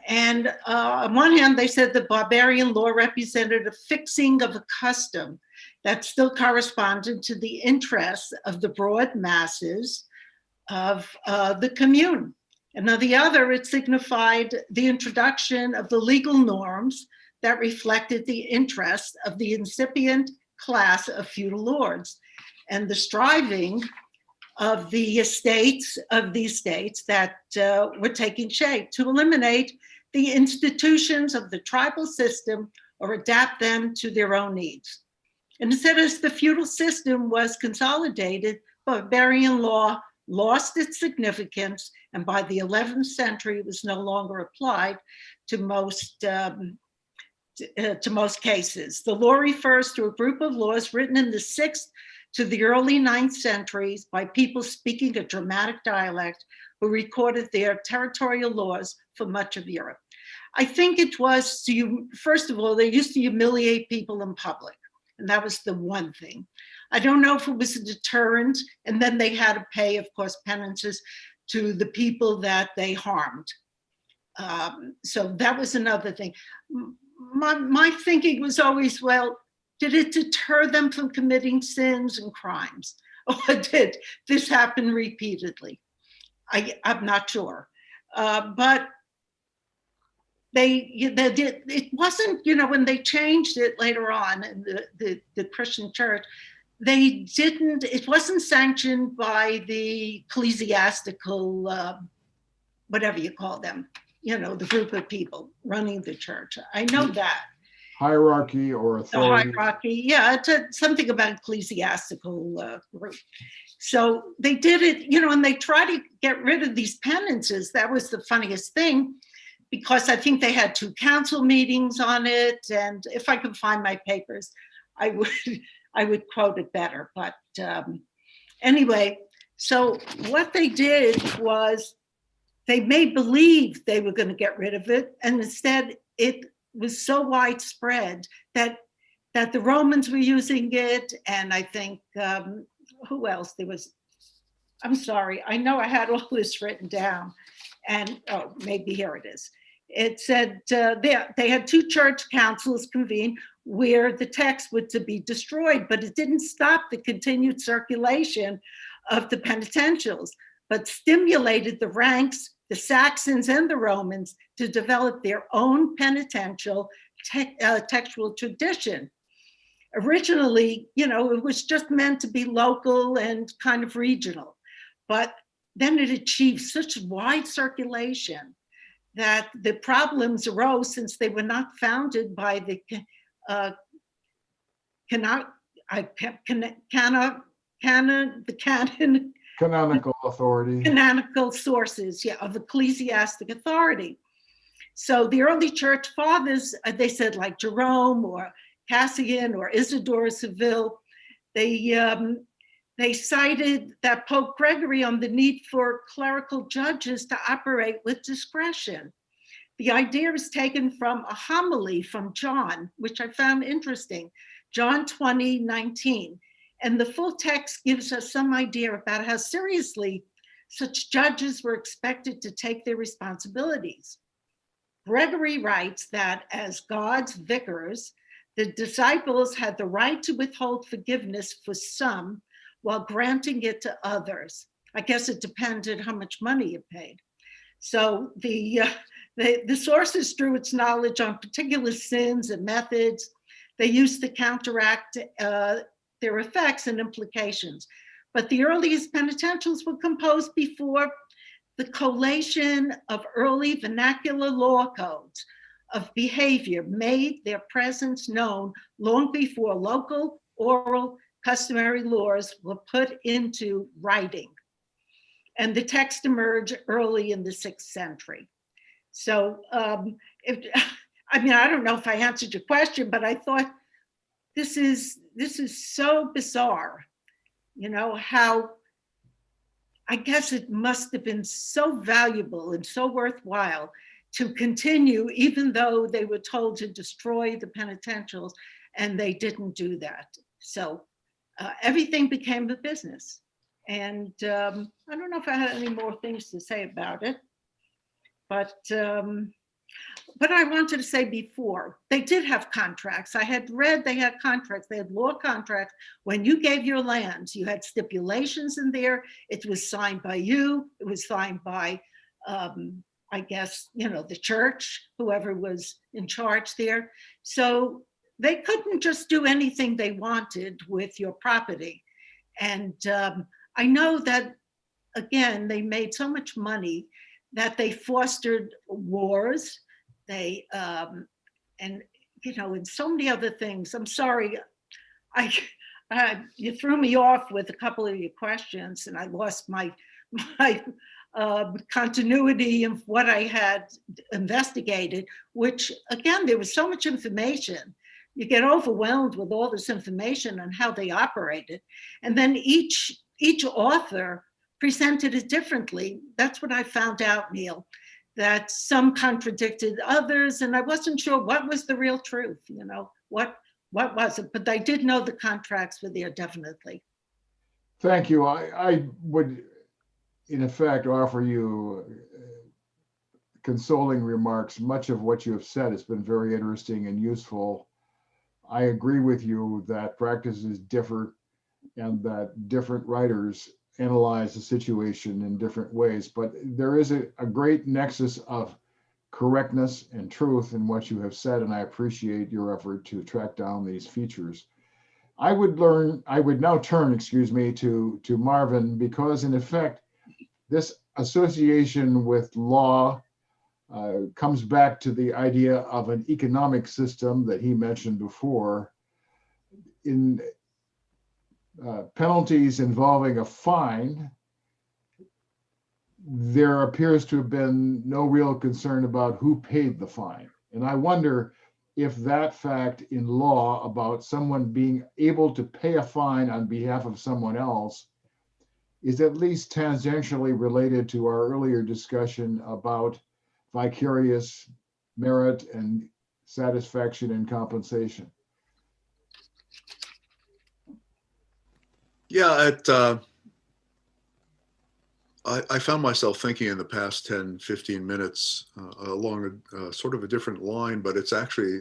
And on one hand, they said the barbarian law represented a fixing of a custom that still corresponded to the interests of the broad masses of the commune. And on the other, it signified the introduction of the legal norms that reflected the interests of the incipient class of feudal lords and the striving of the estates of these states that were taking shape to eliminate the institutions of the tribal system or adapt them to their own needs. And instead, as the feudal system was consolidated, barbarian law lost its significance, and by the 11th century, it was no longer applied to most cases. The law refers to a group of laws written in the 6th to the early 9th centuries by people speaking a Germanic dialect who recorded their territorial laws for much of Europe. I think it was first of all, they used to humiliate people in public, and that was the one thing. I don't know if it was a deterrent, and then they had to pay, of course, penances to the people that they harmed. So that was another thing. My thinking was always, well, did it deter them from committing sins and crimes? Or did this happen repeatedly? I'm not sure. But it wasn't, when they changed it later on in the Christian church, they didn't, it wasn't sanctioned by the ecclesiastical, whatever you call them, you know, the group of people running the church. I know that. Hierarchy or The authority. hierarchy, yeah, it's something about ecclesiastical group. So they did it, you know, and they tried to get rid of these penances. That was the funniest thing, because I think they had 2 council meetings on it. And if I could find my papers, I would quote it better. But anyway, so what they did was they made believe they were going to get rid of it, and instead it was so widespread that the Romans were using it, and I think who else? There was, I'm sorry, I know I had all this written down, and oh, maybe here it is. It said they had 2 church councils convene where the text was to be destroyed, but it didn't stop the continued circulation of the penitentials, but stimulated the ranks, the Saxons and the Romans, to develop their own penitential textual tradition. Originally, you know, it was just meant to be local and kind of regional, but then it achieved such wide circulation that the problems arose, since they were not founded by the Canonical authority. Canonical sources, yeah, of ecclesiastic authority. So the early church fathers, they said, like Jerome or Cassian or Isidore of Seville, they cited that Pope Gregory on the need for clerical judges to operate with discretion. The idea is taken from a homily from John, which I found interesting, John 20:19. And the full text gives us some idea about how seriously such judges were expected to take their responsibilities. Gregory writes that as God's vicars, the disciples had the right to withhold forgiveness for some while granting it to others. I guess it depended how much money you paid. So the sources drew its knowledge on particular sins and methods they used to counteract their effects and implications. But the earliest penitentials were composed before the collation of early vernacular law codes of behavior made their presence known long before local, oral, customary laws were put into writing. And the text emerged early in the 6th century. So, I mean, I don't know if I answered your question, but I thought this is so bizarre, you know, how I guess it must have been so valuable and so worthwhile to continue, even though they were told to destroy the penitentials, and they didn't do that. So everything became a business. And I don't know if I had any more things to say about it, but I wanted to say before, they did have contracts. I had read they had contracts. They had law contracts. When you gave your lands, you had stipulations in there. It was signed by you. It was signed by, I guess, you know, the church, whoever was in charge there. So they couldn't just do anything they wanted with your property. And I know that, again, they made so much money that they fostered wars. They, and, you know, and so many other things. I'm sorry, you threw me off with a couple of your questions, and I lost my continuity of what I had investigated, which, again, there was so much information. You get overwhelmed with all this information on how they operated. And then each author presented it differently. That's what I found out, Neil, that some contradicted others, and I wasn't sure what was the real truth, you know, what was it? But I did know the contracts were there, definitely. Thank you. I would, in effect, offer you consoling remarks. Much of what you have said has been very interesting and useful. I agree with you that practices differ and that different writers analyze the situation in different ways, but there is a great nexus of correctness and truth in what you have said, and I appreciate your effort to track down these features. I would now turn, excuse me, to Marvin, because in effect, this association with law comes back to the idea of an economic system that he mentioned before. In penalties involving a fine, there appears to have been no real concern about who paid the fine. And I wonder if that fact in law about someone being able to pay a fine on behalf of someone else is at least tangentially related to our earlier discussion about vicarious merit and satisfaction and compensation. Yeah, I found myself thinking in the past 10, 15 minutes along a sort of a different line, but it's actually,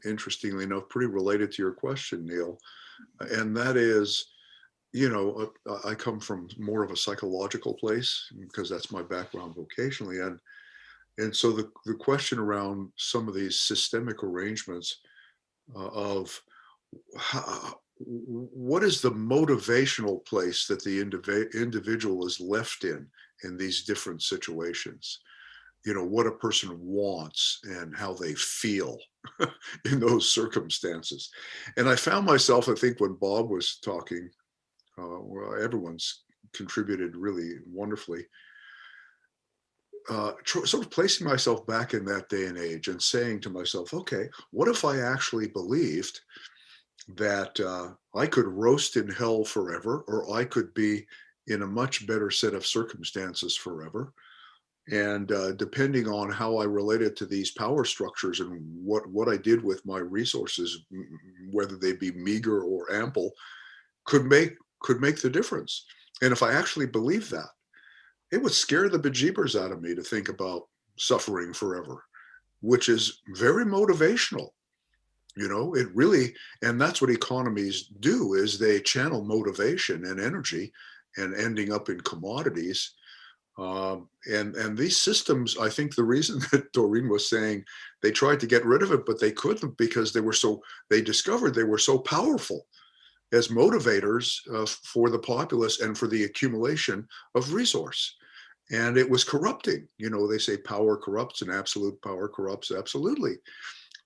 interestingly enough, pretty related to your question, Neil. And that is, you know, I come from more of a psychological place because that's my background vocationally. And so the question around some of these systemic arrangements of what is the motivational place that the individual is left in these different situations? You know, what a person wants and how they feel in those circumstances. And I found myself, I think when Bob was talking, well, everyone's contributed really wonderfully, sort of placing myself back in that day and age and saying to myself, okay, what if I actually believed that I could roast in hell forever, or I could be in a much better set of circumstances forever. And depending on how I related to these power structures and what I did with my resources, whether they be meager or ample, could make the difference. And if I actually believed that, it would scare the bejeebers out of me to think about suffering forever, which is very motivational. You know, it really, and that's what economies do, is they channel motivation and energy and ending up in commodities. And these systems, I think the reason that Doreen was saying they tried to get rid of it, but they couldn't because they discovered they were so powerful as motivators for the populace and for the accumulation of resource. And it was corrupting. You know, they say power corrupts and absolute power corrupts absolutely.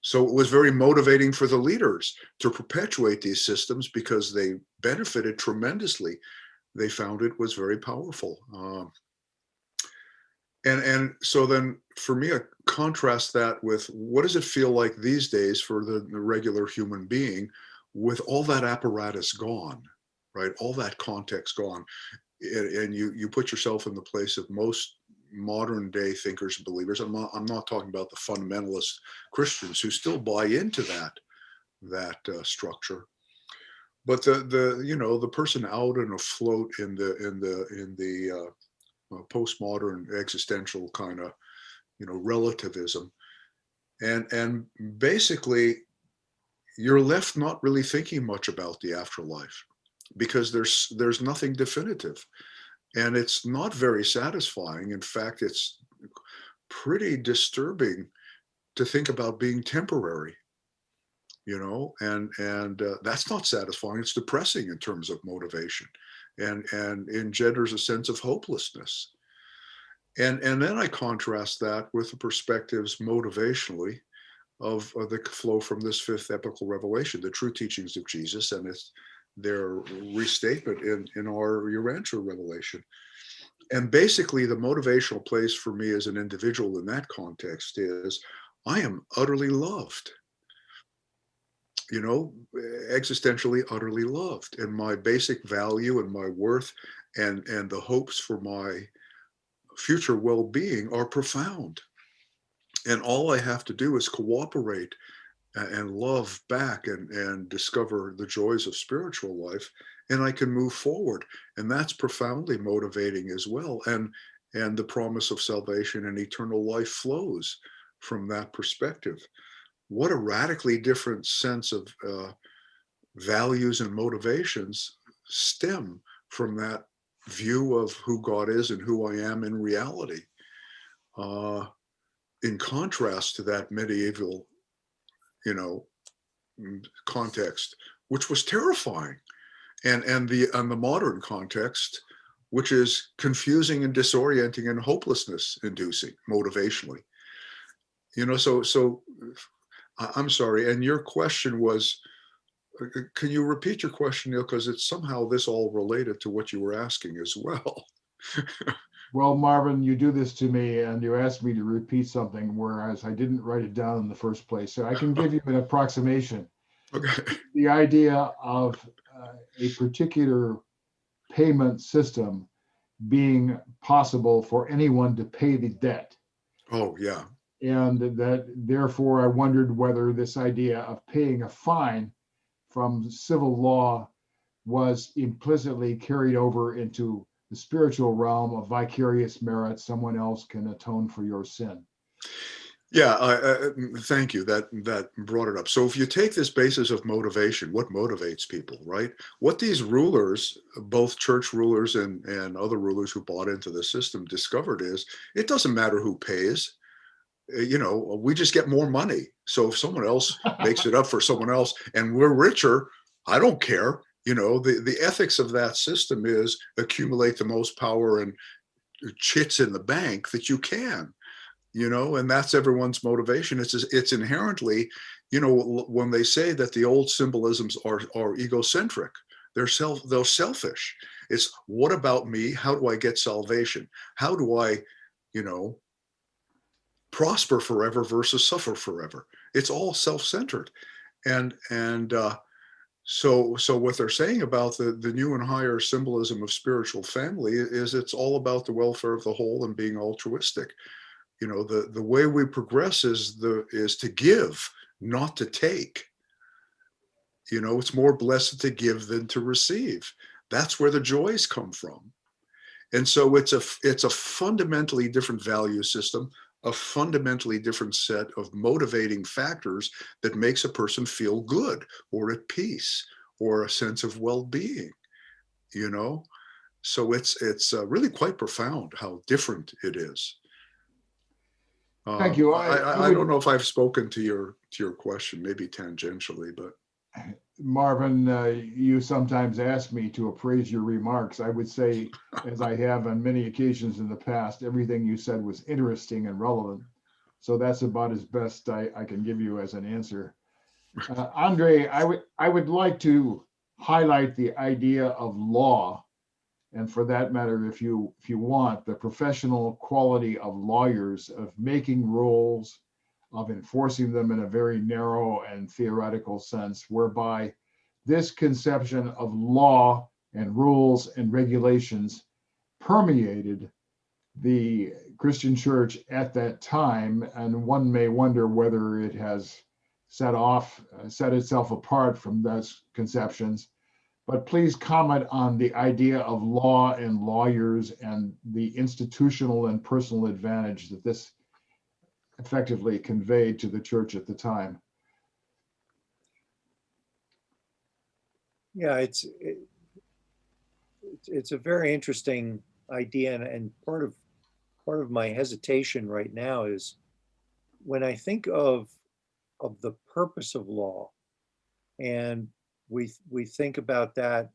So it was very motivating for the leaders to perpetuate these systems because they benefited tremendously. They found it was very powerful. And so then for me, I contrast that with what does it feel like these days for the regular human being with all that apparatus gone, right? All that context gone. And you put yourself in the place of most modern day thinkers and believers. I'm not talking about the fundamentalist Christians who still buy into that structure, but the person out and afloat in the postmodern existential kind of relativism, and basically you're left not really thinking much about the afterlife because there's nothing definitive. And it's not very satisfying. In fact, it's pretty disturbing to think about being temporary, and that's not satisfying. It's depressing in terms of motivation and engenders a sense of hopelessness. And then I contrast that with the perspectives motivationally of the flow from this fifth epical revelation, the true teachings of Jesus, and their restatement in our Urantia revelation. And basically the motivational place for me as an individual in that context is I am utterly loved, existentially utterly loved. And my basic value and my worth and the hopes for my future well-being are profound. And all I have to do is cooperate and love back and discover the joys of spiritual life, and I can move forward. And that's profoundly motivating as well. And the promise of salvation and eternal life flows from that perspective. What a radically different sense of values and motivations stem from that view of who God is and who I am in reality. In contrast to that medieval context which was terrifying, and the modern context, which is confusing and disorienting and hopelessness inducing motivationally. So I'm sorry. And your question was, can you repeat your question, Neil? Because it's somehow this all related to what you were asking as well. Well, Marvin, you do this to me and you asked me to repeat something, whereas I didn't write it down in the first place. So I can give you an approximation. Okay. The idea of a particular payment system being possible for anyone to pay the debt. Oh, yeah. And that therefore I wondered whether this idea of paying a fine from civil law was implicitly carried over into the spiritual realm of vicarious merit. Someone else can atone for your sin. Yeah, thank you. That brought it up. So if you take this basis of motivation, what motivates people, right? What these rulers, both church rulers and other rulers who bought into the system, discovered is it doesn't matter who pays. We just get more money. So if someone else makes it up for someone else and we're richer, I don't care. The ethics of that system is accumulate the most power and chits in the bank that you can, and that's everyone's motivation. It's inherently, when they say that the old symbolisms are egocentric, they're selfish. It's what about me? How do I get salvation? How do I, prosper forever versus suffer forever? It's all self-centered. So what they're saying about the new and higher symbolism of spiritual family is it's all about the welfare of the whole and being altruistic. The way we progress is to give, not to take. It's more blessed to give than to receive. That's where the joys come from. And so it's a fundamentally different value system, a fundamentally different set of motivating factors that makes a person feel good or at peace or a sense of well-being, So it's really quite profound how different it is. Thank you. I don't know if I've spoken to your question, maybe tangentially, but. Marvin, you sometimes ask me to appraise your remarks. I would say, as I have on many occasions in the past, everything you said was interesting and relevant. So that's about as best I can give you as an answer. Andre, I would like to highlight the idea of law, and for that matter, if you want, the professional quality of lawyers, of making rules, of enforcing them in a very narrow and theoretical sense, whereby this conception of law and rules and regulations permeated the Christian church at that time. And one may wonder whether it has set itself apart from those conceptions. But please comment on the idea of law and lawyers and the institutional and personal advantage that this effectively conveyed to the church at the time. Yeah, it's a very interesting idea, and part of my hesitation right now is when I think of the purpose of law, and we think about that,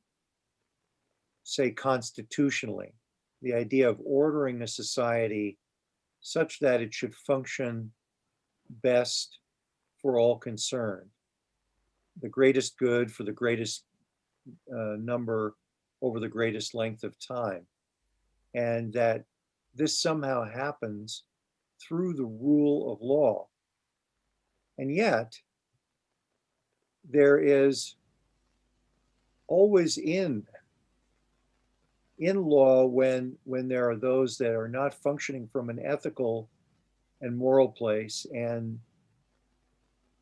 say, constitutionally, the idea of ordering a society such that it should function best for all concerned, the greatest good for the greatest number over the greatest length of time, and that this somehow happens through the rule of law. And yet, there is always in law, when there are those that are not functioning from an ethical and moral place, and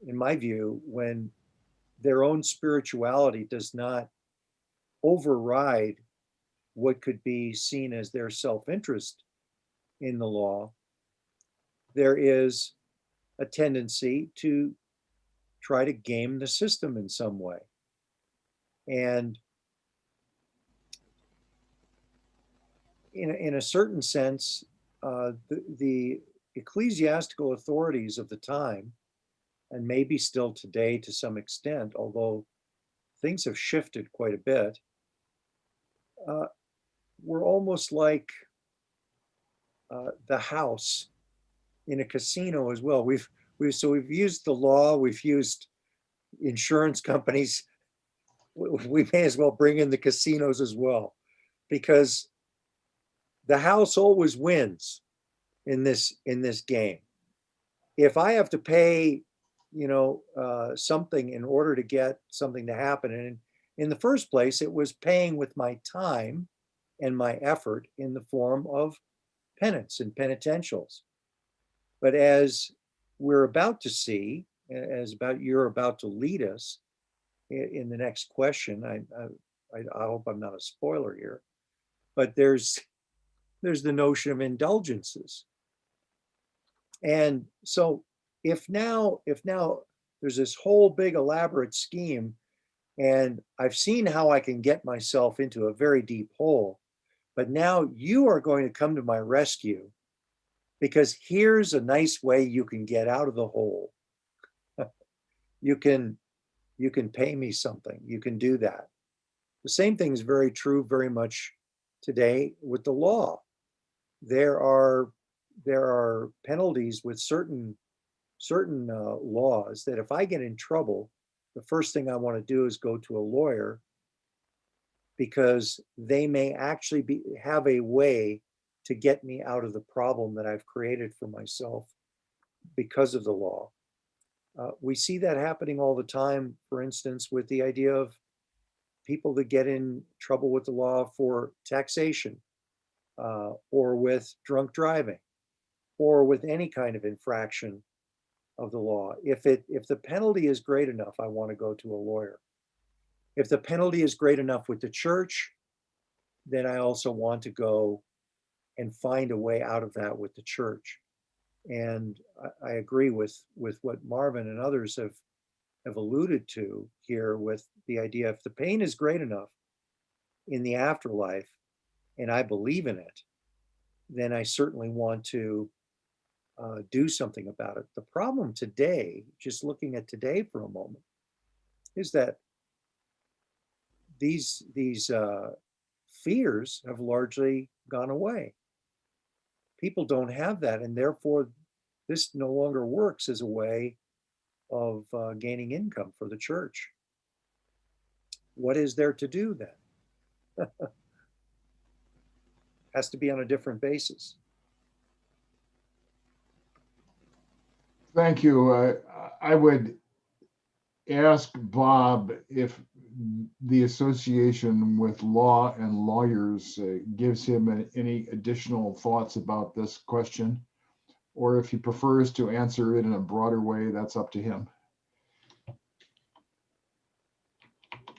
in my view, when their own spirituality does not override what could be seen as their self-interest in the law, there is a tendency to try to game the system in some way. And in a certain sense, the ecclesiastical authorities of the time, and maybe still today to some extent, although things have shifted quite a bit. We're almost like the house in a casino as well. We've used the law, we've used insurance companies. We may as well bring in the casinos as well, because the house always wins in this game. If I have to pay, something in order to get something to happen, and in the first place, it was paying with my time and my effort in the form of penance and penitentials. But as we're about to see, you're about to lead us in the next question, I hope I'm not a spoiler here, but there's the notion of indulgences. And so if now there's this whole big elaborate scheme, and I've seen how I can get myself into a very deep hole, but now you are going to come to my rescue, because here's a nice way you can get out of the hole. You can pay me something. You can do that. The same thing is very true very much today with the law. There are penalties with certain laws that if I get in trouble, the first thing I want to do is go to a lawyer, because they may actually have a way to get me out of the problem that I've created for myself because of the law. We see that happening all the time, for instance, with the idea of people that get in trouble with the law for taxation, or with drunk driving, or with any kind of infraction of the law. If the penalty is great enough, I want to go to a lawyer. If the penalty is great enough with the church, then I also want to go and find a way out of that with the church. And I agree with what Marvin and others have alluded to here, with the idea, if the pain is great enough in the afterlife, and I believe in it, then I certainly want to do something about it. The problem today, just looking at today for a moment, is that these fears have largely gone away. People don't have that, and therefore this no longer works as a way of gaining income for the church. What is there to do then? Has to be on a different basis. Thank you. I would ask Bob if the association with law and lawyers gives him any additional thoughts about this question, or if he prefers to answer it in a broader way, that's up to him.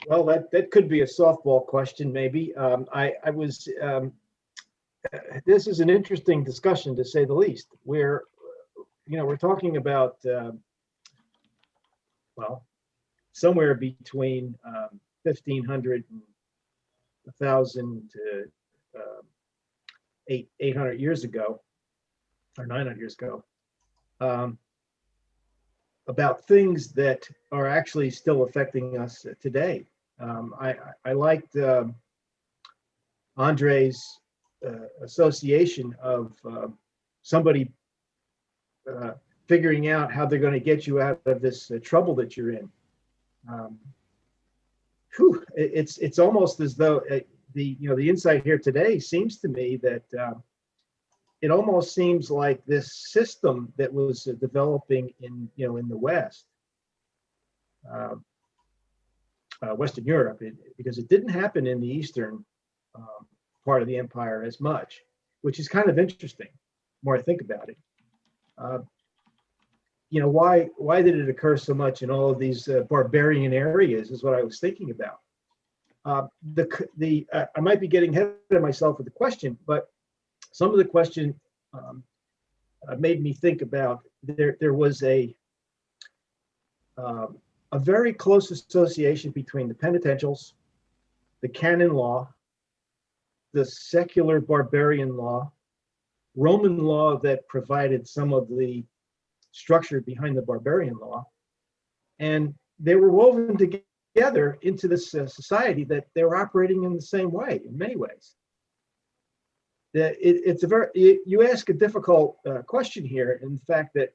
Well, that could be a softball question, maybe. This is an interesting discussion, to say the least. We're talking about, somewhere between 1,500 and 1,000 to 800 years ago, or 900 years ago, about things that are actually still affecting us today. I liked Andre's association of somebody figuring out how they're going to get you out of this trouble that you're in. It's almost as though the insight here today seems to me that it almost seems like this system that was developing in the West, Western Europe, because it didn't happen in the Eastern part of the empire as much, which is kind of interesting. The more I think about it, why did it occur so much in all of these barbarian areas? Is what I was thinking about. I might be getting ahead of myself with the question, but some of the question made me think about there was a very close association between the penitentials, the canon law, the secular barbarian law, Roman law that provided some of the structure behind the barbarian law, and they were woven together into this society that they were operating in the same way in many ways. It's a very, you ask a difficult question here, in the fact that,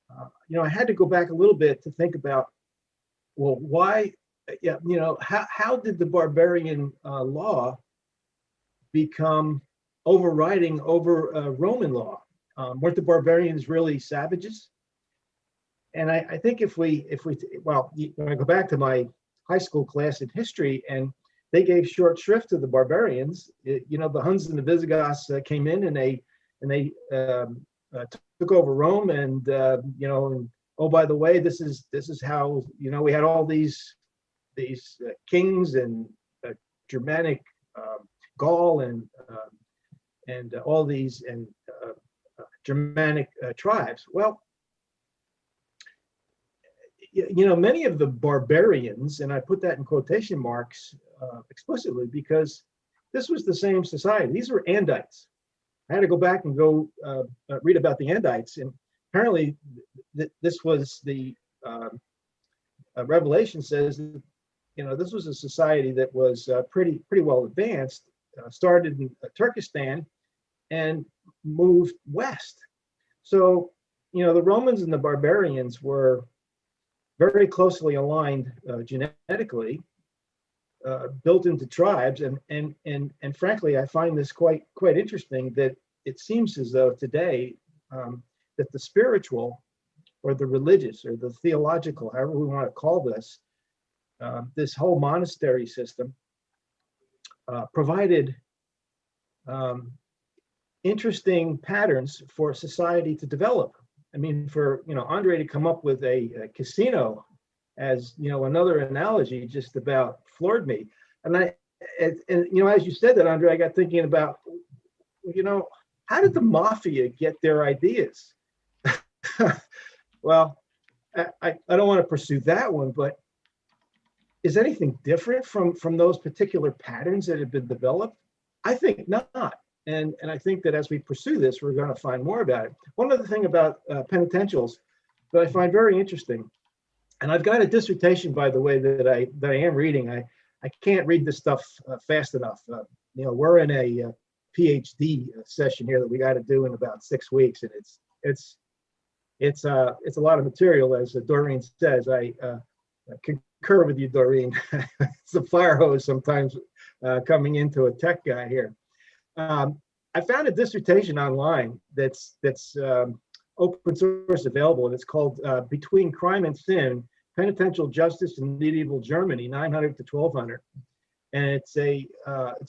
I had to go back a little bit to think about, well, why, how did the barbarian law become overriding over Roman law? Weren't the barbarians really savages? And I think when I go back to my high school class in history, and they gave short shrift to the barbarians. The Huns and the Visigoths came in, and they took over Rome, and oh, by the way, this is how we had all these kings and Germanic Gaul and all these and Germanic tribes. Well, many of the barbarians, and I put that in quotation marks explicitly, because this was the same society. These were Andites. I had to go back and go read about the Andites, and apparently this was the Revelation says that, this was a society that was pretty well advanced, started in Turkestan and moved west. So, the Romans and the barbarians were very closely aligned genetically, built into tribes, and frankly, I find this quite interesting, that it seems as though today that the spiritual or the religious or the theological, however we want to call this, this whole monastery system provided interesting patterns for society to develop. I mean, for Andre to come up with a casino as another analogy just about floored me. And as you said that, Andre, I got thinking about how did the mafia get their ideas? Well, I don't want to pursue that one, but is anything different from those particular patterns that have been developed? I think not. And I think that as we pursue this, we're going to find more about it. One other thing about penitentials that I find very interesting, and I've got a dissertation, by the way, that I am reading. I can't read this stuff fast enough. We're in a PhD session here that we got to do in about 6 weeks, and it's a lot of material, as Doreen says. I concur with you, Doreen. It's a fire hose sometimes coming into a tech guy here. I found a dissertation online that's open source available, and it's called Between Crime and Sin, Penitential Justice in Medieval Germany, 900 to 1200. And it's a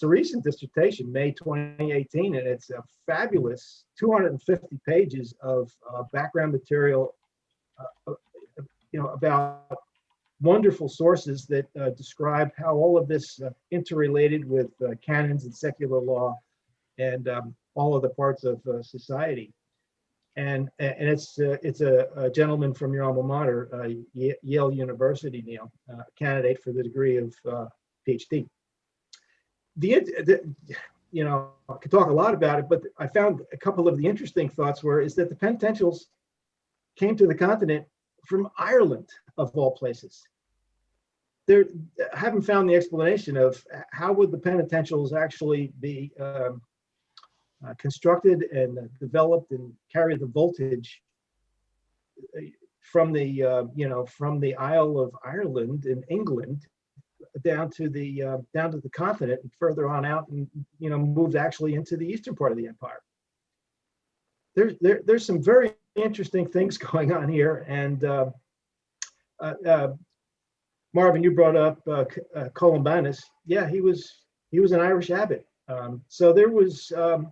recent dissertation, May 2018, and it's a fabulous 250 pages of background material, about wonderful sources that describe how all of this interrelated with canons and secular law and all of the parts of society. And it's a gentleman from your alma mater, Yale University, Neil, candidate for the degree of PhD. I could talk a lot about it, but I found a couple of the interesting thoughts is that the penitentials came to the continent from Ireland, of all places. I haven't found the explanation of how would the penitentials actually be constructed and developed and carry the voltage from the Isle of Ireland in England down to the continent and further on out, and moved actually into the eastern part of the empire. There's some very interesting things going on here, and Marvin, you brought up Columbanus. Yeah, he was an Irish abbot. So there was a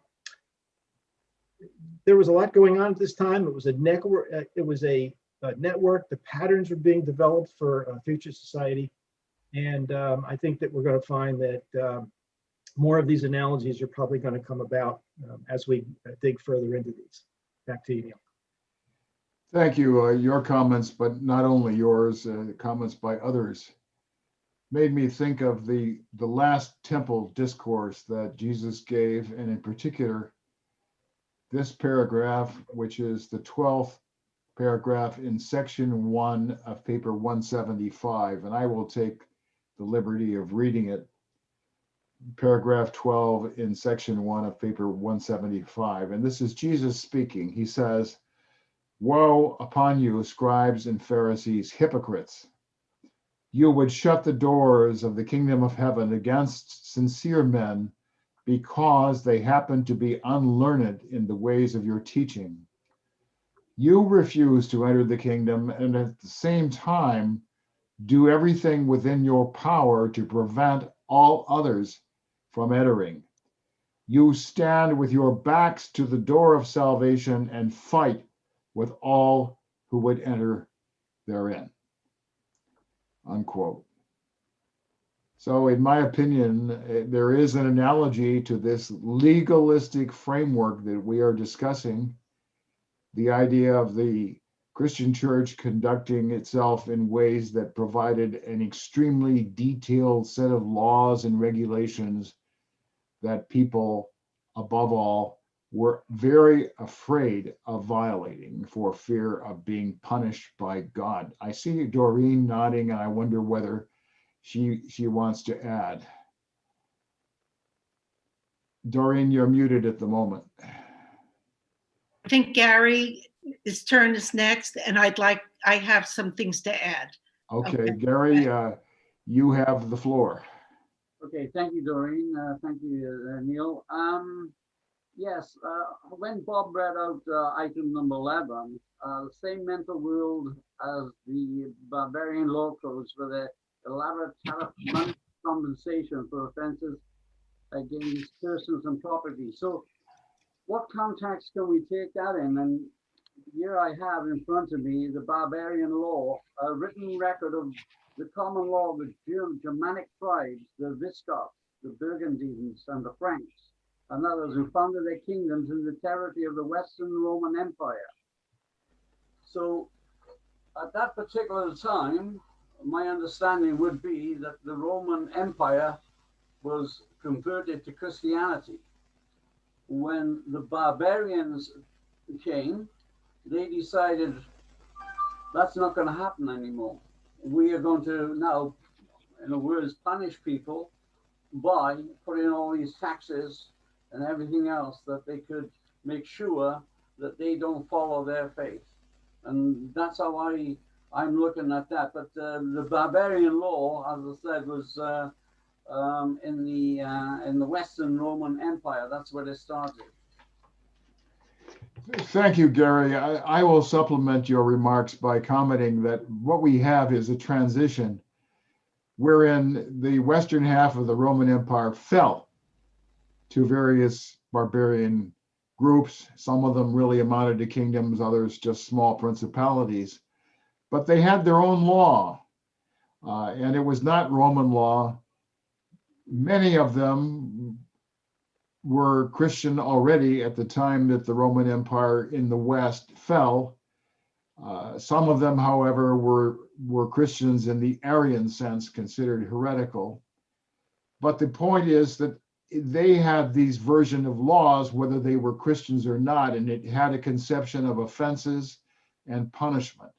lot going on at this time. It was a network. The patterns were being developed for future society, and I think that we're going to find that more of these analogies are probably going to come about as we dig further into these. Back to you, Neil. Thank you. Your comments, but not only yours, comments by others, made me think of the last temple discourse that Jesus gave, and in particular, this paragraph, which is the 12th paragraph in section 1 of paper 175, and I will take the liberty of reading it. Paragraph 12 in section 1 of paper 175, and this is Jesus speaking. He says, "Woe upon you, scribes and Pharisees, hypocrites! You would shut the doors of the kingdom of heaven against sincere men because they happen to be unlearned in the ways of your teaching. You refuse to enter the kingdom and at the same time do everything within your power to prevent all others from entering. You stand with your backs to the door of salvation and fight with all who would enter therein." Unquote. So in my opinion, there is an analogy to this legalistic framework that we are discussing, the idea of the Christian church conducting itself in ways that provided an extremely detailed set of laws and regulations that people, above all, were very afraid of violating for fear of being punished by God. I see Doreen nodding, and I wonder whether she wants to add. Doreen, you're muted at the moment. I think Gary, his turn is next, and I have some things to add. Okay, Gary, you have the floor. Okay, thank you, Doreen. Thank you, Neil. Yes, when Bob read out item number 11, the same mental world as the barbarian law codes for the elaborate tariff money compensation for offenses against persons and property. So what context can we take that in? And here I have in front of me the barbarian law, a written record of the common law of the Germanic tribes, the Visigoths, the Burgundians, and the Franks, and others who founded their kingdoms in the territory of the Western Roman Empire. So at that particular time, my understanding would be that the Roman Empire was converted to Christianity. When the barbarians came, they decided that's not going to happen anymore. We are going to now, in other words, punish people by putting all these taxes and everything else that they could make sure that they don't follow their faith. And that's how I'm looking at that. But the barbarian law, as I said, was in the Western Roman Empire. That's where it started. Thank you, Gary. I will supplement your remarks by commenting that what we have is a transition wherein the western half of the Roman Empire fell to various barbarian groups. Some of them really amounted to kingdoms, others just small principalities. But they had their own law, and it was not Roman law. Many of them were Christian already at the time that the Roman Empire in the West fell. Some of them, however, were Christians in the Arian sense, considered heretical. But the point is that they had these version of laws, whether they were Christians or not, and it had a conception of offenses and punishment.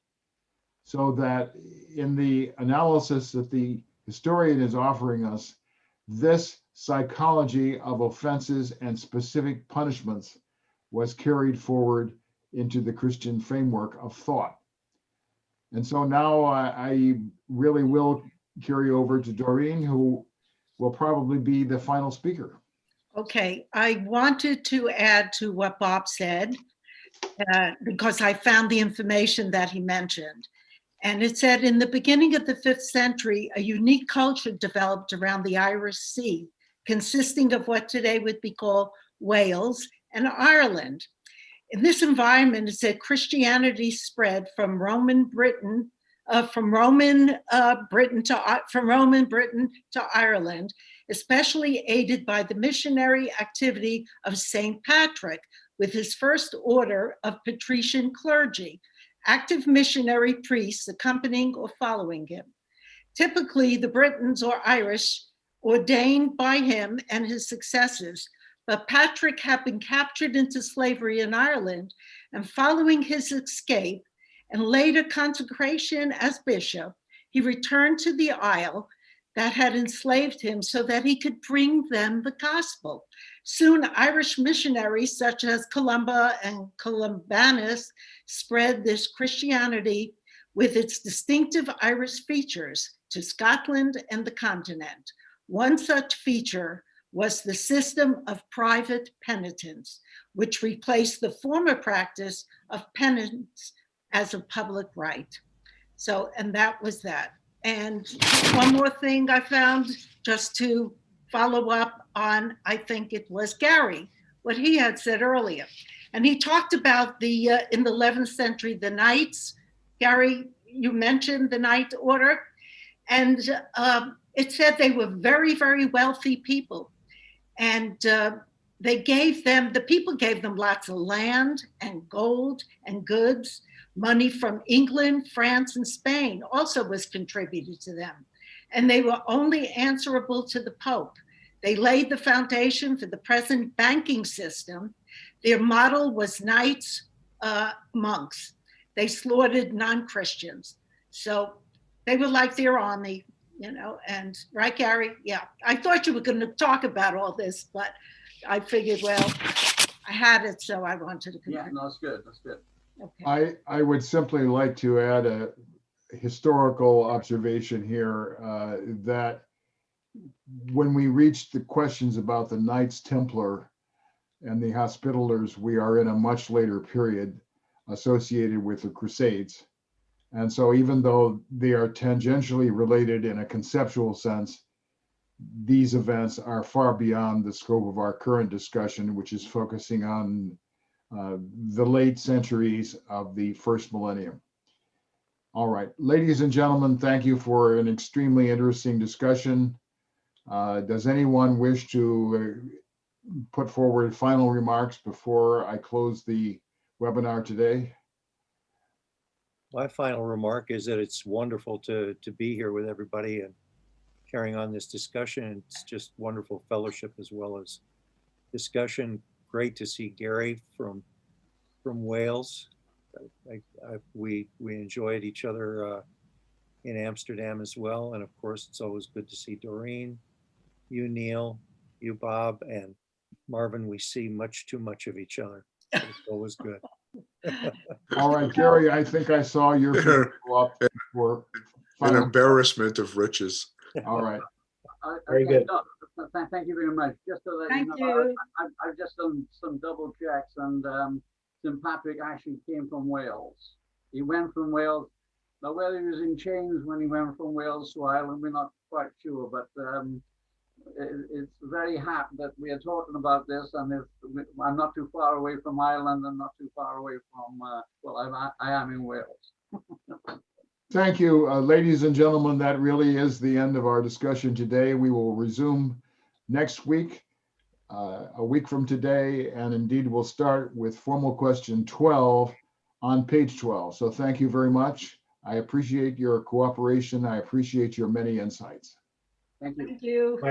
So that in the analysis that the historian is offering us, this psychology of offenses and specific punishments was carried forward into the Christian framework of thought. And so now I really will carry over to Doreen, who will probably be the final speaker. Okay, I wanted to add to what Bob said because I found the information that he mentioned. And it said, in the beginning of the 5th century, a unique culture developed around the Irish Sea, consisting of what today would be called Wales and Ireland. In this environment, it said Christianity spread from Roman Britain to Ireland, especially aided by the missionary activity of St. Patrick with his first order of patrician clergy, active missionary priests accompanying or following him. Typically, the Britons or Irish ordained by him and his successors, but Patrick had been captured into slavery in Ireland, and following his escape, and later consecration as bishop, he returned to the isle that had enslaved him so that he could bring them the gospel. Soon, Irish missionaries such as Columba and Columbanus spread this Christianity with its distinctive Irish features to Scotland and the continent. One such feature was the system of private penitence, which replaced the former practice of penance as a public rite. So, and that was that. And one more thing I found, just to follow up on, I think it was Gary, what he had said earlier. And he talked about the, in the 11th century, the knights. Gary, you mentioned the Knight Order. And it said they were very, very wealthy people. And they gave them, the people gave them lots of land and gold and goods. Money from England, France, and Spain also was contributed to them. And they were only answerable to the Pope. They laid the foundation for the present banking system. Their model was knights, monks. They slaughtered non-Christians. So they were like their army, you know, and right, Gary? Yeah, I thought you were going to talk about all this, but I figured, well, I had it, so I wanted to Yeah, conclude. no, that's good. That's good. Okay. I would simply like to add a historical observation here that when we reach the questions about the Knights Templar and the Hospitallers, we are in a much later period associated with the Crusades. And so even though they are tangentially related in a conceptual sense, these events are far beyond the scope of our current discussion, which is focusing on the late centuries of the first millennium. All right, ladies and gentlemen, thank you for an extremely interesting discussion. Does anyone wish to put forward final remarks before I close the webinar today? My final remark is that it's wonderful to be here with everybody and carrying on this discussion. It's just wonderful fellowship as well as discussion. Great to see Gary from Wales. We enjoyed each other in Amsterdam as well. And of course, it's always good to see Doreen, you, Neil, you, Bob, and Marvin. We see much too much of each other. It's always good. All right, Gary, I think I saw your video up for An final. embarrassment of riches. All right. Very Okay, good. no, thank you very much. Just to let Thank you know, you. I've just done some double checks, and St. Patrick actually came from Wales. He went from Wales. Now, whether he was in chains when he went from Wales to Ireland, we're not quite sure, but it's very happy that we are talking about this, and I'm not too far away from Ireland and not too far away from, well, I am in Wales. Thank you, ladies and gentlemen. That really is the end of our discussion today. We will resume next week, a week from today, and indeed we'll start with formal question 12 on page 12. So thank you very much. I appreciate your cooperation. I appreciate your many insights. Thank you. Thank you. Bye,